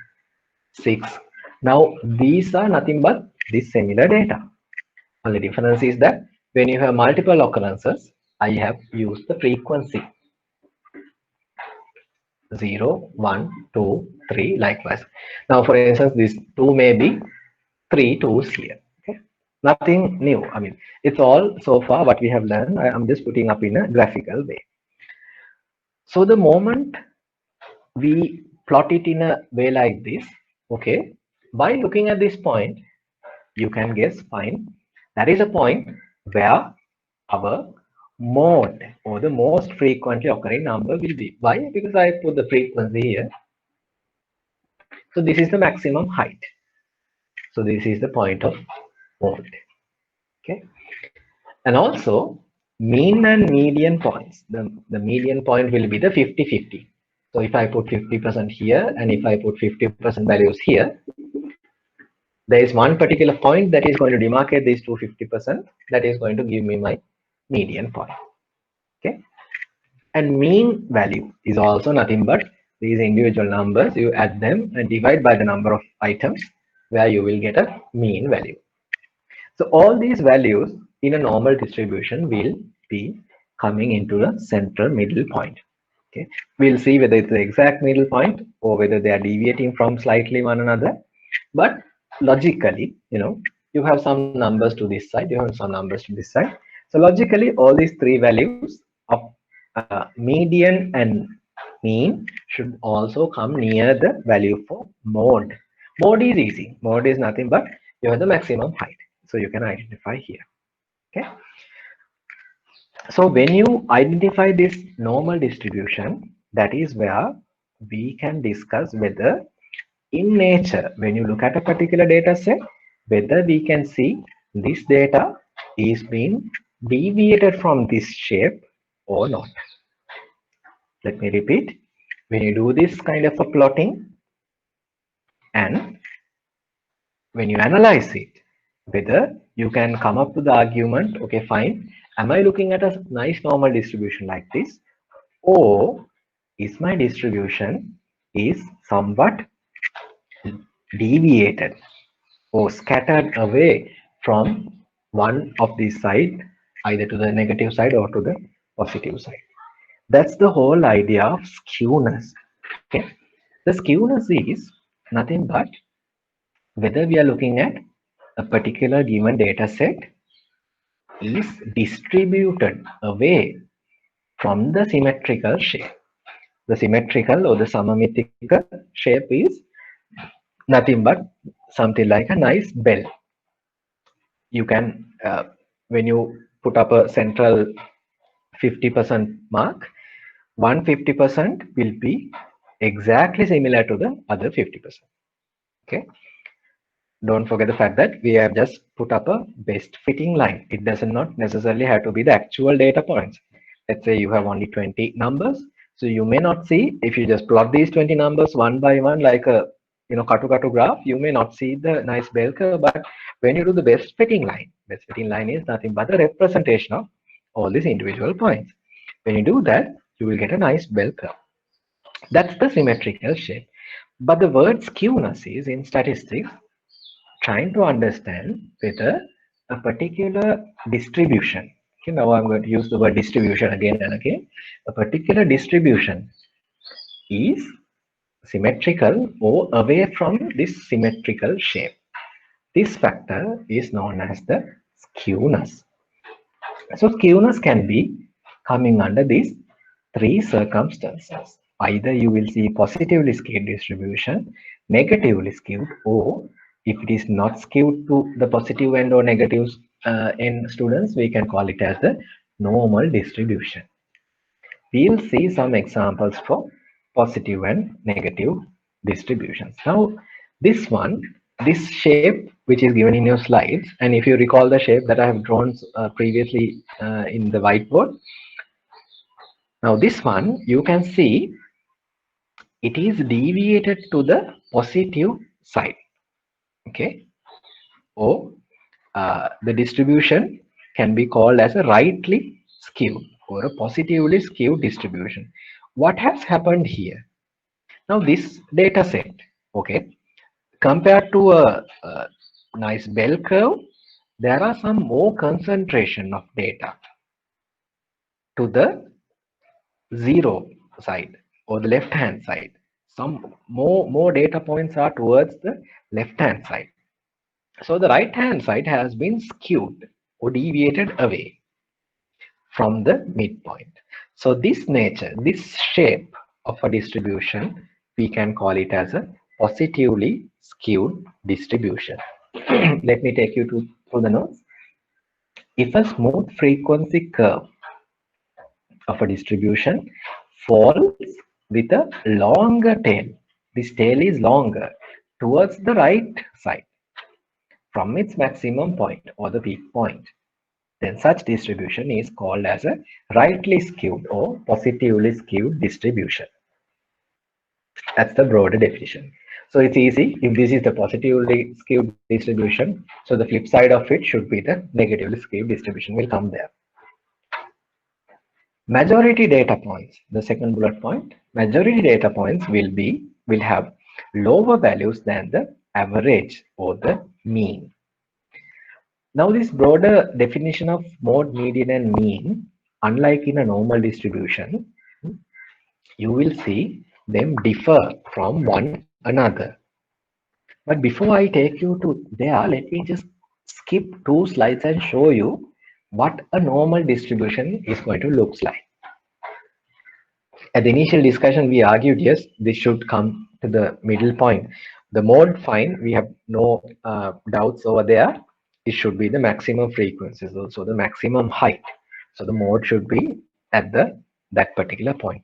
6. Now these are nothing but this similar data. Only difference is that when you have multiple occurrences, I have used the frequency 0, 1, 2, 3, likewise. Now, for instance, this 2 may be 3 2's here. Okay? Nothing new. I mean, it's all so far what we have learned. I'm just putting up in a graphical way. So the moment we plot it in a way like this, okay, by looking at this point, you can guess fine. That is a point where our mode or the most frequently occurring number will be. Why? Because I put the frequency here. So this is the maximum height. So this is the point of mode. Okay. And also mean and median points. The median point will be the 50-50. So if I put 50% here and if I put 50% values here, there is one particular point that is going to demarcate these two 50%. That is going to give me my median point. Okay. And mean value is also nothing but these individual numbers. You add them and divide by the number of items where you will get a mean value. So all these values in a normal distribution will be coming into the central middle point. Okay, we'll see whether it's the exact middle point or whether they are deviating from slightly one another. But logically, you have some numbers to this side, you have some numbers to this side. So logically, all these three values of median and mean should also come near the value for mode. Mode is easy. Mode is nothing but you have the maximum height. So you can identify here. Okay. So when you identify this normal distribution, that is where we can discuss whether in nature, when you look at a particular data set, whether we can see this data is being deviated from this shape or not. Let me repeat. When you do this kind of a plotting and when you analyze it, whether you can come up with the argument, okay, fine, am I looking at a nice normal distribution like this, or is my distribution is somewhat deviated or scattered away from one of these side, either to the negative side or to the positive side. That's the whole idea of skewness. Okay, the skewness is nothing but whether we are looking at a particular given data set is distributed away from the symmetrical shape. The symmetrical or the samamitical shape is nothing but something like a nice bell. You can, when you put up a central 50% mark, 150% will be exactly similar to the other 50%. Okay. don't forget the fact that we have just put up a best fitting line. It does not necessarily have to be the actual data points. Let's say you have only 20 numbers. So you may not see, if you just plot these 20 numbers one by one like a katu graph, you may not see the nice bell curve. But when you do the best fitting line is nothing but a representation of all these individual points. When you do that, you will get a nice bell curve. That's the symmetrical shape. But the word skewness is in statistics trying to understand whether a particular distribution, okay, now I'm going to use the word distribution again and again, a particular distribution is symmetrical or away from this symmetrical shape. This factor is known as the skewness. So skewness can be coming under these three circumstances. Either you will see positively skewed distribution, negatively skewed, or if it is not skewed to the positive end or negatives in students, we can call it as the normal distribution. We'll see some examples for positive and negative distributions. Now, this shape which is given in your slides, and if you recall the shape that I have drawn previously in the whiteboard, now this one you can see it is deviated to the positive side, okay, or the distribution can be called as a rightly skewed or a positively skewed distribution. What has happened here? Now this data set, okay, compared to a nice bell curve, there are some more concentration of data to the zero side or the left hand side. Some more data points are towards the left hand side. So the right hand side has been skewed or deviated away from the midpoint. So this shape of a distribution, we can call it as a positively skewed distribution. Let me take you through the notes. If a smooth frequency curve of a distribution falls with a longer tail, this tail is longer towards the right side from its maximum point or the peak point, then such distribution is called as a rightly skewed or positively skewed distribution. That's the broader definition. So it's easy. If this is the positively skewed distribution, so the flip side of it should be the negatively skewed distribution. Will come there. Majority data points, the second bullet point, majority data points will have lower values than the average or the mean. Now this broader definition of mode, median and mean, unlike in a normal distribution, you will see them differ from one another. But before I take you to there, let me just skip 2 slides and show you what a normal distribution is going to look like. At the initial discussion, we argued, yes, this should come to the middle point. The mode, fine, we have no doubts over there. It should be the maximum frequencies, also the maximum height. So the mode should be at that particular point.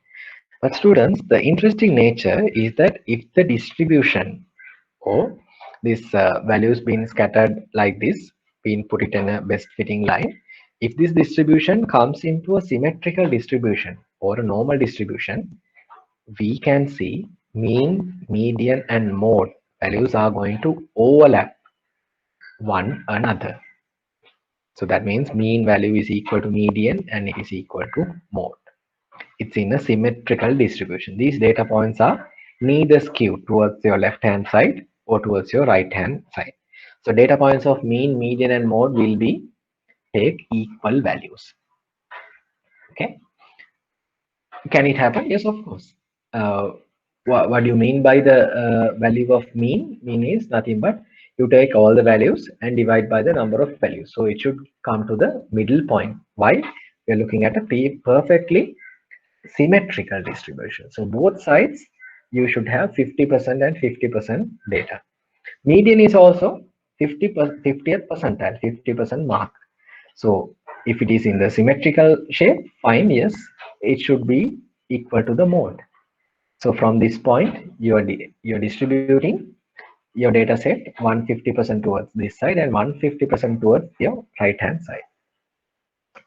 But students, the interesting nature is that if the distribution or this values being scattered like this, being put it in a best fitting line, if this distribution comes into a symmetrical distribution or a normal distribution, we can see mean, median and mode values are going to overlap one another. So that means mean value is equal to median and it is equal to mode. It's in a symmetrical distribution. These data points are neither skewed towards your left hand side or towards your right hand side. So data points of mean, median and mode will be take equal values. Okay. Can it happen? Yes, of course. What do you mean by the value of mean? Mean is nothing but you take all the values and divide by the number of values. So it should come to the middle point. Why? We are looking at a perfectly symmetrical distribution. So both sides you should have 50% and 50% data. Median is also 50th percentile, 50% mark. So if it is in the symmetrical shape, fine, yes, it should be equal to the mode. So from this point, you're distributing your data set 150% towards this side and 150% towards your right hand side.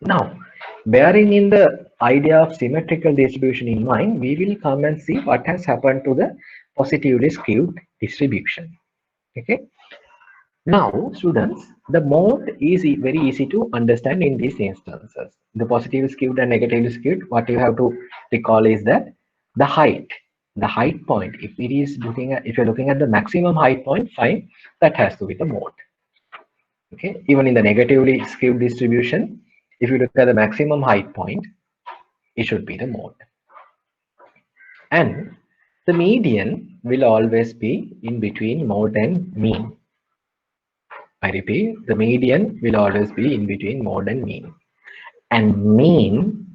Now, bearing in the idea of symmetrical distribution in mind, we will come and see what has happened to the positively skewed distribution. Okay. Now, students, the mode is very easy to understand in these instances. The positively skewed and negatively skewed, what you have to recall is that the height point, if it is looking at, if you're looking at the maximum height point, fine, that has to be the mode. Okay, even in the negatively skewed distribution, if you look at the maximum height point, it should be the mode. And the median will always be in between mode and mean. I repeat, the median will always be in between mode and mean. And mean,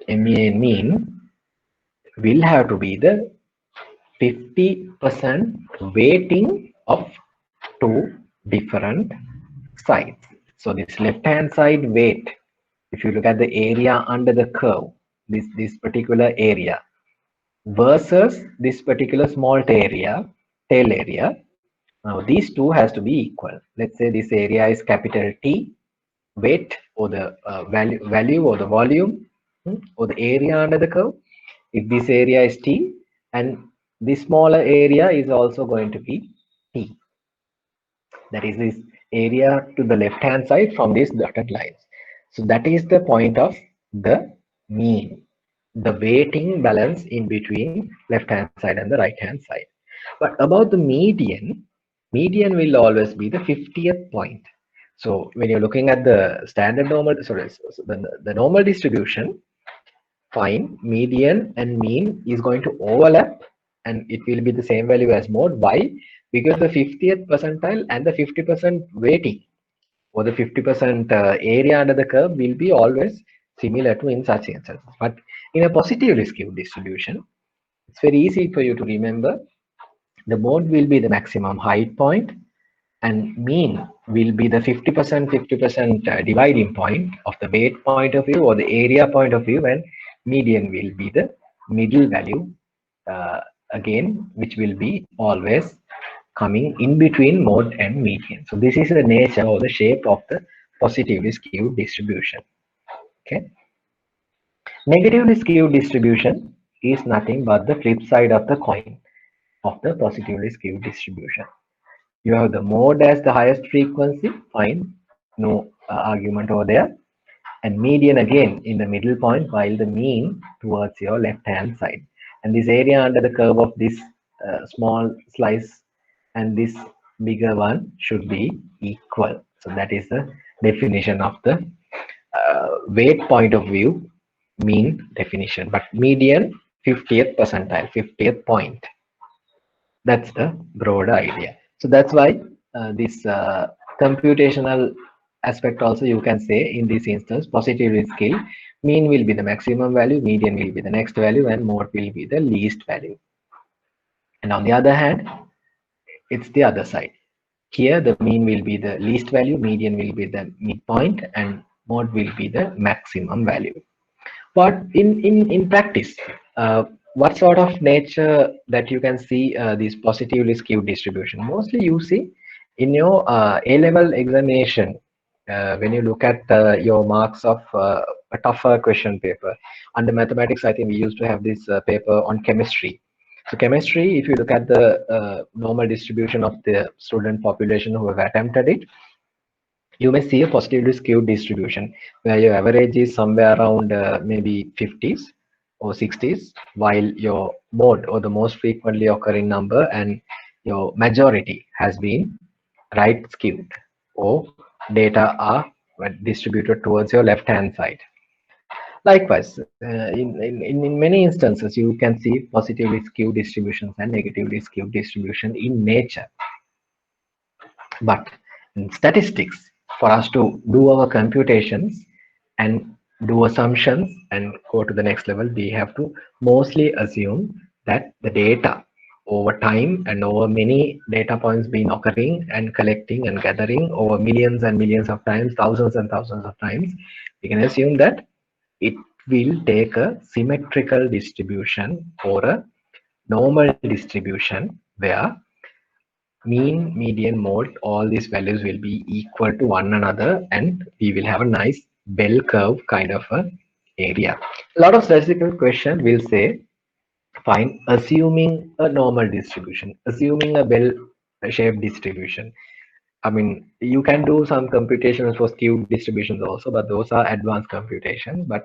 mean will have to be the 50% weighting of two different sides. So this left hand side weight, if you look at the area under the curve, this particular area versus this particular small tail area. Now these two has to be equal. Let's say this area is capital T, weight or the value or the volume or the area under the curve. If this area is T and this smaller area is also going to be T. That is this area to the left hand side from these dotted lines. So that is the point of the mean, the weighting balance in between left hand side and the right hand side. But about the median, median will always be the 50th point. So when you're looking at the standard normal, sorry, so the normal distribution, fine, median and mean is going to overlap and it will be the same value as mode. Why? Because the 50th percentile and the 50% weighting or the 50% area under the curve will be always similar to in such instances. But in a positively skewed distribution, it's very easy for you to remember. The mode will be the maximum height point and mean will be the 50% dividing point of the weight point of view or the area point of view, and median will be the middle value uh, again, which will be always coming in between mode and median. So this is the nature or the shape of the positively skewed distribution. Okay. Negatively skewed distribution is nothing but the flip side of the coin of the positively skewed distribution. You have the mode as the highest frequency, fine, no argument over there, and median again in the middle point, while the mean towards your left hand side. And this area under the curve of this small slice and this bigger one should be equal. So that is the definition of the weight point of view, mean definition. But median 50th percentile, 50th point. That's the broad idea. So that's why this computational aspect also you can say in this instance positively scale, mean will be the maximum value, median will be the next value, and mode will be the least value. And on the other hand, it's the other side. Here the mean will be the least value, median will be the midpoint, and mode will be the maximum value. But in practice, what sort of nature that you can see this positively skewed distribution? Mostly you see in your A-level examination, when you look at your marks of a tougher question paper. Under mathematics, I think we used to have this paper on chemistry. So chemistry, if you look at the normal distribution of the student population who have attempted it, you may see a positively skewed distribution where your average is somewhere around maybe 50s or 60s, while your mode or the most frequently occurring number and your majority has been right skewed, or data are distributed towards your left hand side. Likewise, in many instances, you can see positively skewed distributions and negatively skewed distribution in nature. But in statistics, for us to do our computations and do assumptions and go to the next level, we have to mostly assume that the data over time and over many data points been occurring and collecting and gathering over millions and millions of times, thousands and thousands of times, we can assume that it will take a symmetrical distribution or a normal distribution where mean, median, mode, all these values will be equal to one another, and we will have a nice bell curve kind of a area. A lot of statistical question will say, fine, assuming a normal distribution, assuming a bell-shaped distribution. I mean, you can do some computations for skewed distributions also, but those are advanced computations. But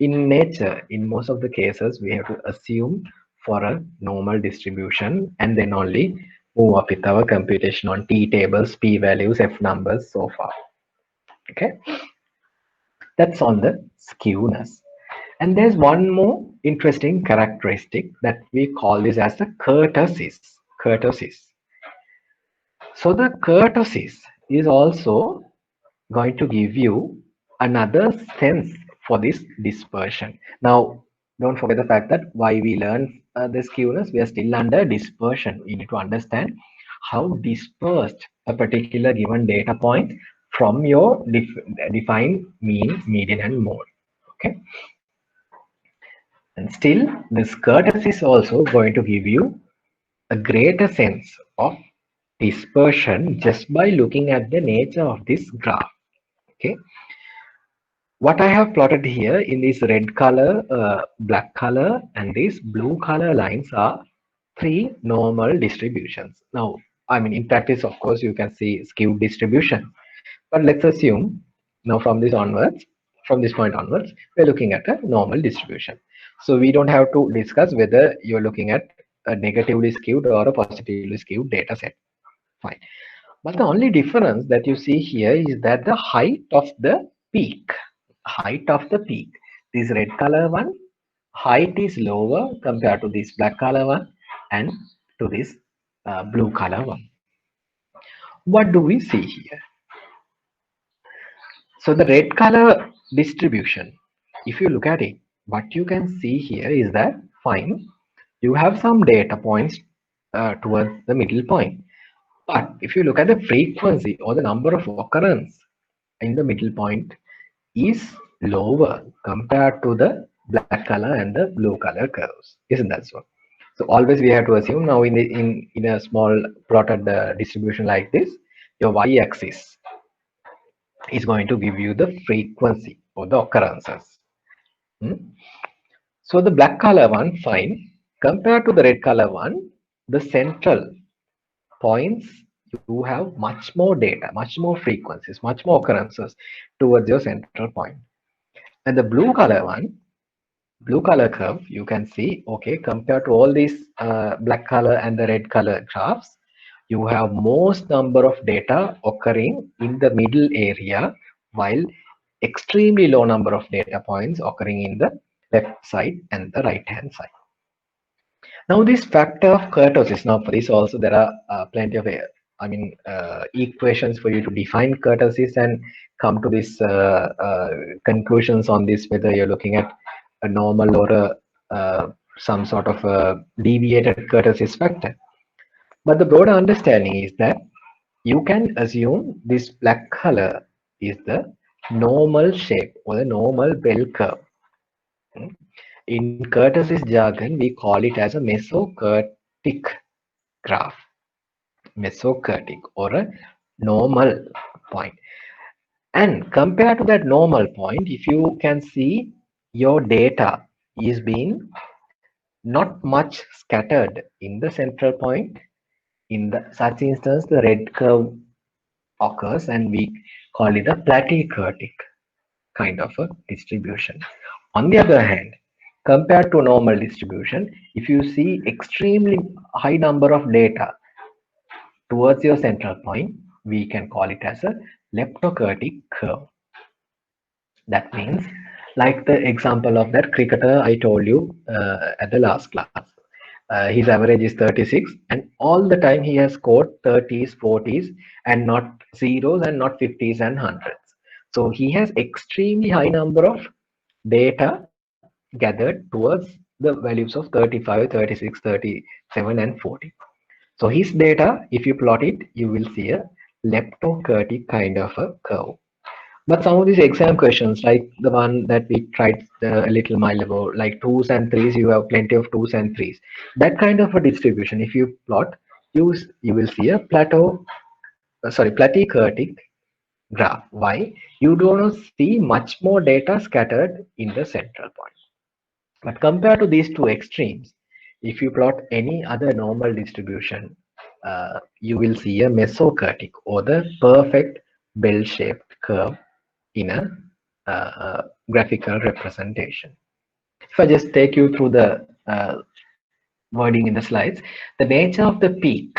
in nature, in most of the cases, we have to assume for a normal distribution and then only move up with our computation on t tables, p values, f numbers, so far. Okay, that's on the skewness. And there's one more interesting characteristic that we call this as the kurtosis. Kurtosis. So the kurtosis is also going to give you another sense for this dispersion. Now, don't forget the fact that why we learn the skewness, we are still under dispersion. We need to understand how dispersed a particular given data point from your defined mean, median, and mode. Okay, and still, this curtis is also going to give you a greater sense of dispersion just by looking at the nature of this graph. Okay, what I have plotted here in this red color, black color, and these blue color lines are three normal distributions. Now, I mean, in practice, of course, you can see skewed distribution, but let's assume now from this onwards, from this point onwards, we're looking at a normal distribution. So we don't have to discuss whether you're looking at a negatively skewed or a positively skewed data set. Fine. But the only difference that you see here is that the height of the peak, this red color one, height is lower compared to this black color one and to this blue color one. What do we see here? So the red color distribution, if you look at it, what you can see here is that, fine, you have some data points towards the middle point. But if you look at the frequency or the number of occurrence in the middle point is lower compared to the black color and the blue color curves. Isn't that so? So always we have to assume now in a small plotted distribution like this, your y-axis is going to give you the frequency or the occurrences. Hmm? So the black color one, fine. Compared to the red color one, the central points, you have much more data, much more frequencies, much more occurrences towards your central point. And the blue color one, blue color curve, you can see, okay, compared to all these black color and the red color graphs, you have most number of data occurring in the middle area, while extremely low number of data points occurring in the left side and the right hand side. Now this factor of kurtosis, now for this also there are plenty of equations for you to define kurtosis and come to this conclusions on this, whether you're looking at a normal or a some sort of a deviated kurtosis factor. But the broader understanding is that you can assume this black color is the normal shape or the normal bell curve. In kurtosis jargon, we call it as a mesokurtic graph, mesokurtic or a normal point. And compared to that normal point, if you can see your data is being not much scattered in the central point, in the such instance, the red curve occurs and we call it a platykurtic kind of a distribution. On the other hand, compared to normal distribution, if you see extremely high number of data towards your central point, we can call it as a leptokurtic curve. That means, like the example of that cricketer I told you at the last class. His average is 36, and all the time he has scored 30s, 40s, and not zeros and not 50s and hundreds. So he has extremely high number of data gathered towards the values of 35, 36, 37, and 40. So his data, if you plot it, you will see a leptokurtic kind of a curve. But some of these exam questions, like the one that we tried a little while ago, like twos and threes, you have plenty of twos and threes. That kind of a distribution, if you plot, you will see a plateaukurtic graph. Why? You do not see much more data scattered in the central point. But compared to these two extremes, if you plot any other normal distribution, you will see a mesokurtic or the perfect bell-shaped curve in a graphical representation. If I just take you through the wording in the slides, the nature of the peak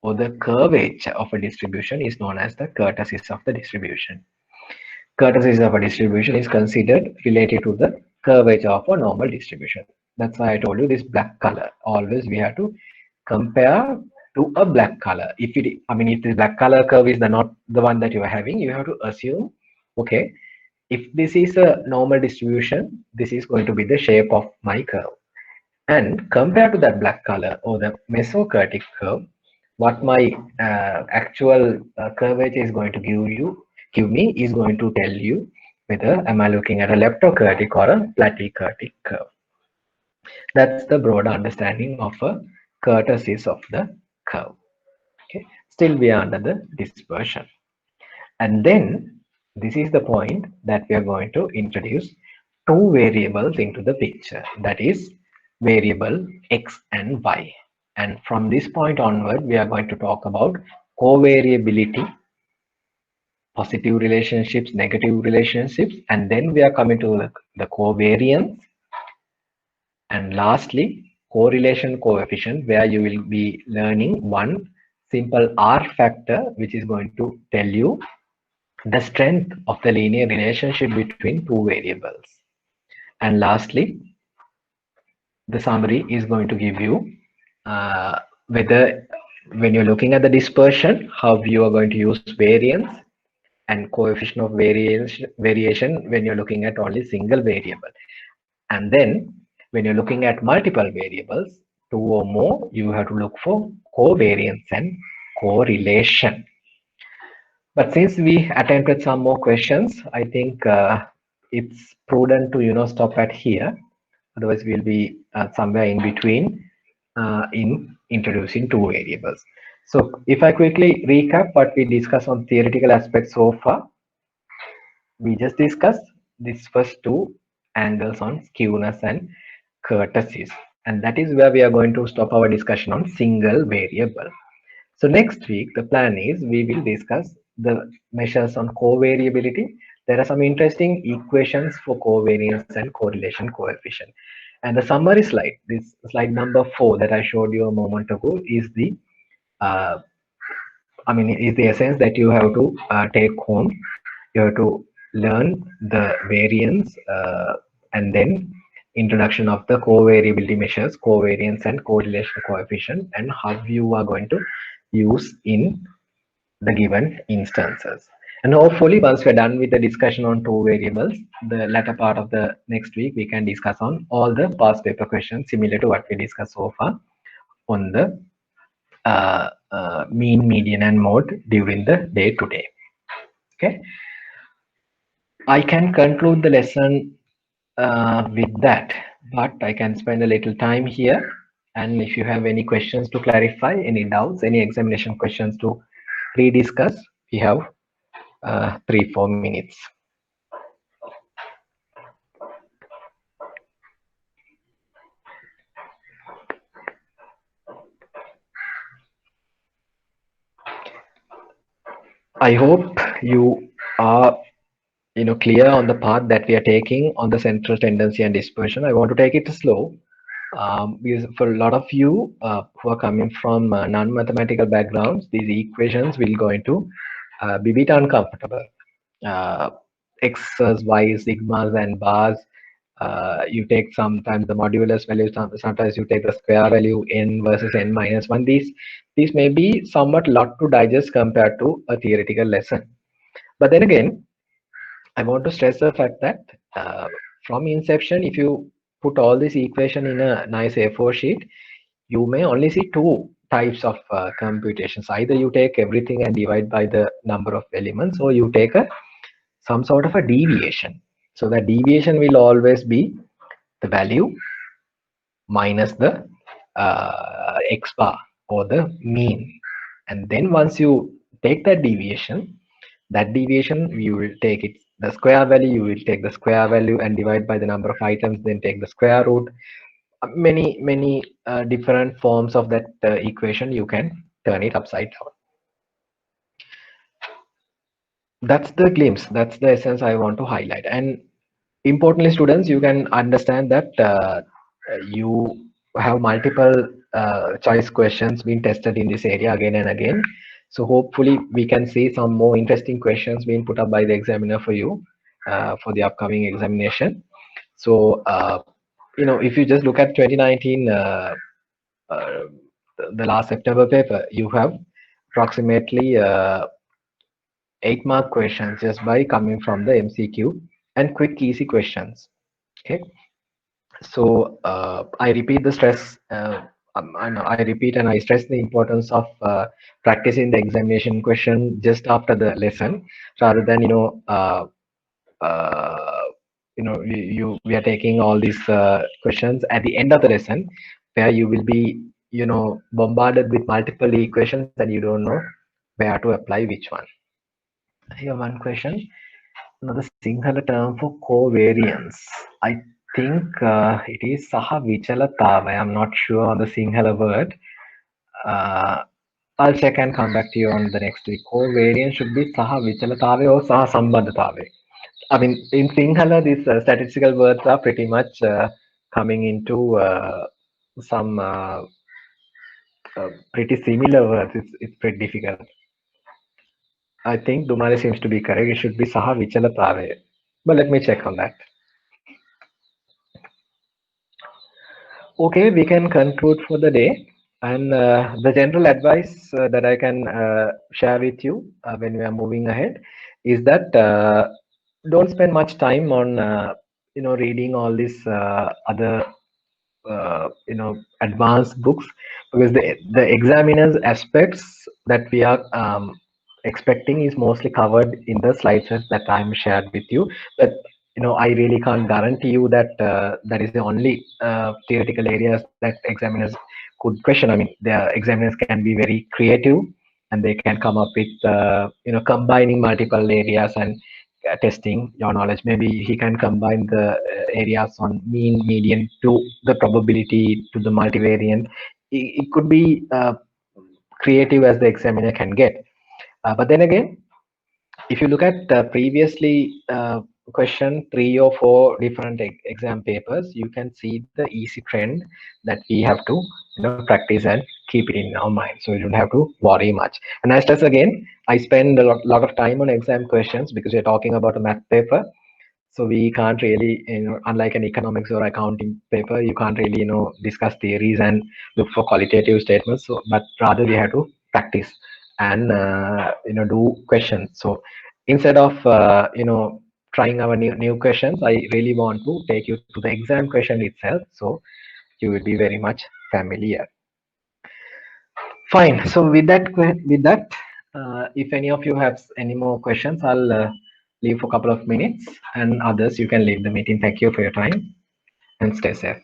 or the curvature of a distribution is known as the kurtosis of the distribution. Kurtosis of a distribution is considered related to the curvature of a normal distribution. That's why I told you this black color. Always we have to compare to a black color. If the black color curve is not the one that you are having, you have to assume, okay, if this is a normal distribution, this is going to be the shape of my curve. And compared to that black color or the mesokurtic curve, what my actual curvature is going to give me is going to tell you whether am I looking at a leptokurtic or a platykurtic curve. That's the broad understanding of a kurtosis of the curve. Okay, still we are under the dispersion. And then this is the point that we are going to introduce two variables into the picture, that is variable x and y. And from this point onward, we are going to talk about covariability, positive relationships, negative relationships, and then we are coming to the covariance, and lastly correlation coefficient, where you will be learning one simple R factor which is going to tell you the strength of the linear relationship between two variables. And lastly, the summary is going to give you whether when you're looking at the dispersion, how you are going to use variance and coefficient of variation when you're looking at only single variable. And then when you're looking at multiple variables, two or more, you have to look for covariance and correlation. But since we attempted some more questions, I think it's prudent to stop at here. Otherwise, we'll be somewhere in between in introducing two variables. So if I quickly recap what we discussed on theoretical aspects so far, we just discussed these first two angles on skewness and kurtosis. And that is where we are going to stop our discussion on single variable. So next week, the plan is we will discuss the measures on covariability. There are some interesting equations for covariance and correlation coefficient. And the summary slide, this slide number 4 that I showed you a moment ago, is the is the essence that you have to take home. You have to learn the variance and then introduction of the covariability measures, covariance and correlation coefficient, and how you are going to use in the given instances. And hopefully once we're done with the discussion on two variables, the latter part of the next week we can discuss on all the past paper questions similar to what we discussed so far on the mean, median and mode during the day to day. Okay, I can conclude the lesson with that, but I can spend a little time here, and if you have any questions to clarify, any doubts, any examination questions to rediscuss, we have 3-4 minutes. I hope you are clear on the path that we are taking on the central tendency and dispersion. I want to take it slow because for a lot of you who are coming from non-mathematical backgrounds, these equations will going to be a bit uncomfortable. X's, Y's, sigmas and bars. You take sometimes the modulus value, sometimes you take the square value n versus n minus 1. These may be somewhat lot to digest compared to a theoretical lesson. But then again, I want to stress the fact that from inception, if you put all this equation in a nice A4 sheet, you may only see two types of computations. Either you take everything and divide by the number of elements, or you take some sort of a deviation. So the deviation will always be the value minus the x bar. or the mean. And then once you take that deviation you will take it the square value, you will take the square value and divide by the number of items, then take the square root. Many different forms of that equation, you can turn it upside down. That's the glimpse, that's the essence I want to highlight. And importantly, students, you can understand that you have multiple choice questions being tested in this area again and again. So hopefully we can see some more interesting questions being put up by the examiner for you for the upcoming examination. So if you just look at 2019 uh, the last September paper, you have approximately 8 mark questions just by coming from the MCQ and quick easy questions. Okay, so I repeat the stress. I repeat and I stress the importance of practicing the examination question just after the lesson, rather than uh, we are taking all these questions at the end of the lesson, where you will be bombarded with multiple equations and you don't know where to apply which one. Here one question. Now the Sinhala term for covariance, I think it is saha vichalatava. I'm not sure on the Sinhala word. Uh, I'll check and come back to you on the next week. Covariance should be saha vichalatave or saha sambandhatave. I mean, in Sinhala, these statistical words are pretty much coming into some pretty similar words. It's pretty difficult. I think Dumare seems to be correct. It should be saha vichalatave. But let me check on that. Okay, we can conclude for the day. And the general advice that I can share with you when we are moving ahead is that don't spend much time on reading all these other advanced books, because the examiner's aspects that we are expecting is mostly covered in the slides that I'm shared with you. But I really can't guarantee you that that is the only theoretical areas that examiners could question. I mean, the examiners can be very creative and they can come up with combining multiple areas and testing your knowledge. Maybe he can combine the areas on mean, median to the probability to the multivariant. It could be creative as the examiner can get. But then again, if you look at previously question 3 or 4 different exam papers, you can see the easy trend that we have to practice and keep it in our mind, so you don't have to worry much. And I stress again, I spend a lot of time on exam questions because we're talking about a math paper. So we can't really, unlike an economics or accounting paper, you can't really, discuss theories and look for qualitative statements. So, but rather we have to practice and, do questions. So instead of, trying our new questions, I really want to take you to the exam question itself. So you will be very much familiar. Fine. So with that, if any of you have any more questions, I'll leave for a couple of minutes, and others you can leave the meeting. Thank you for your time and stay safe.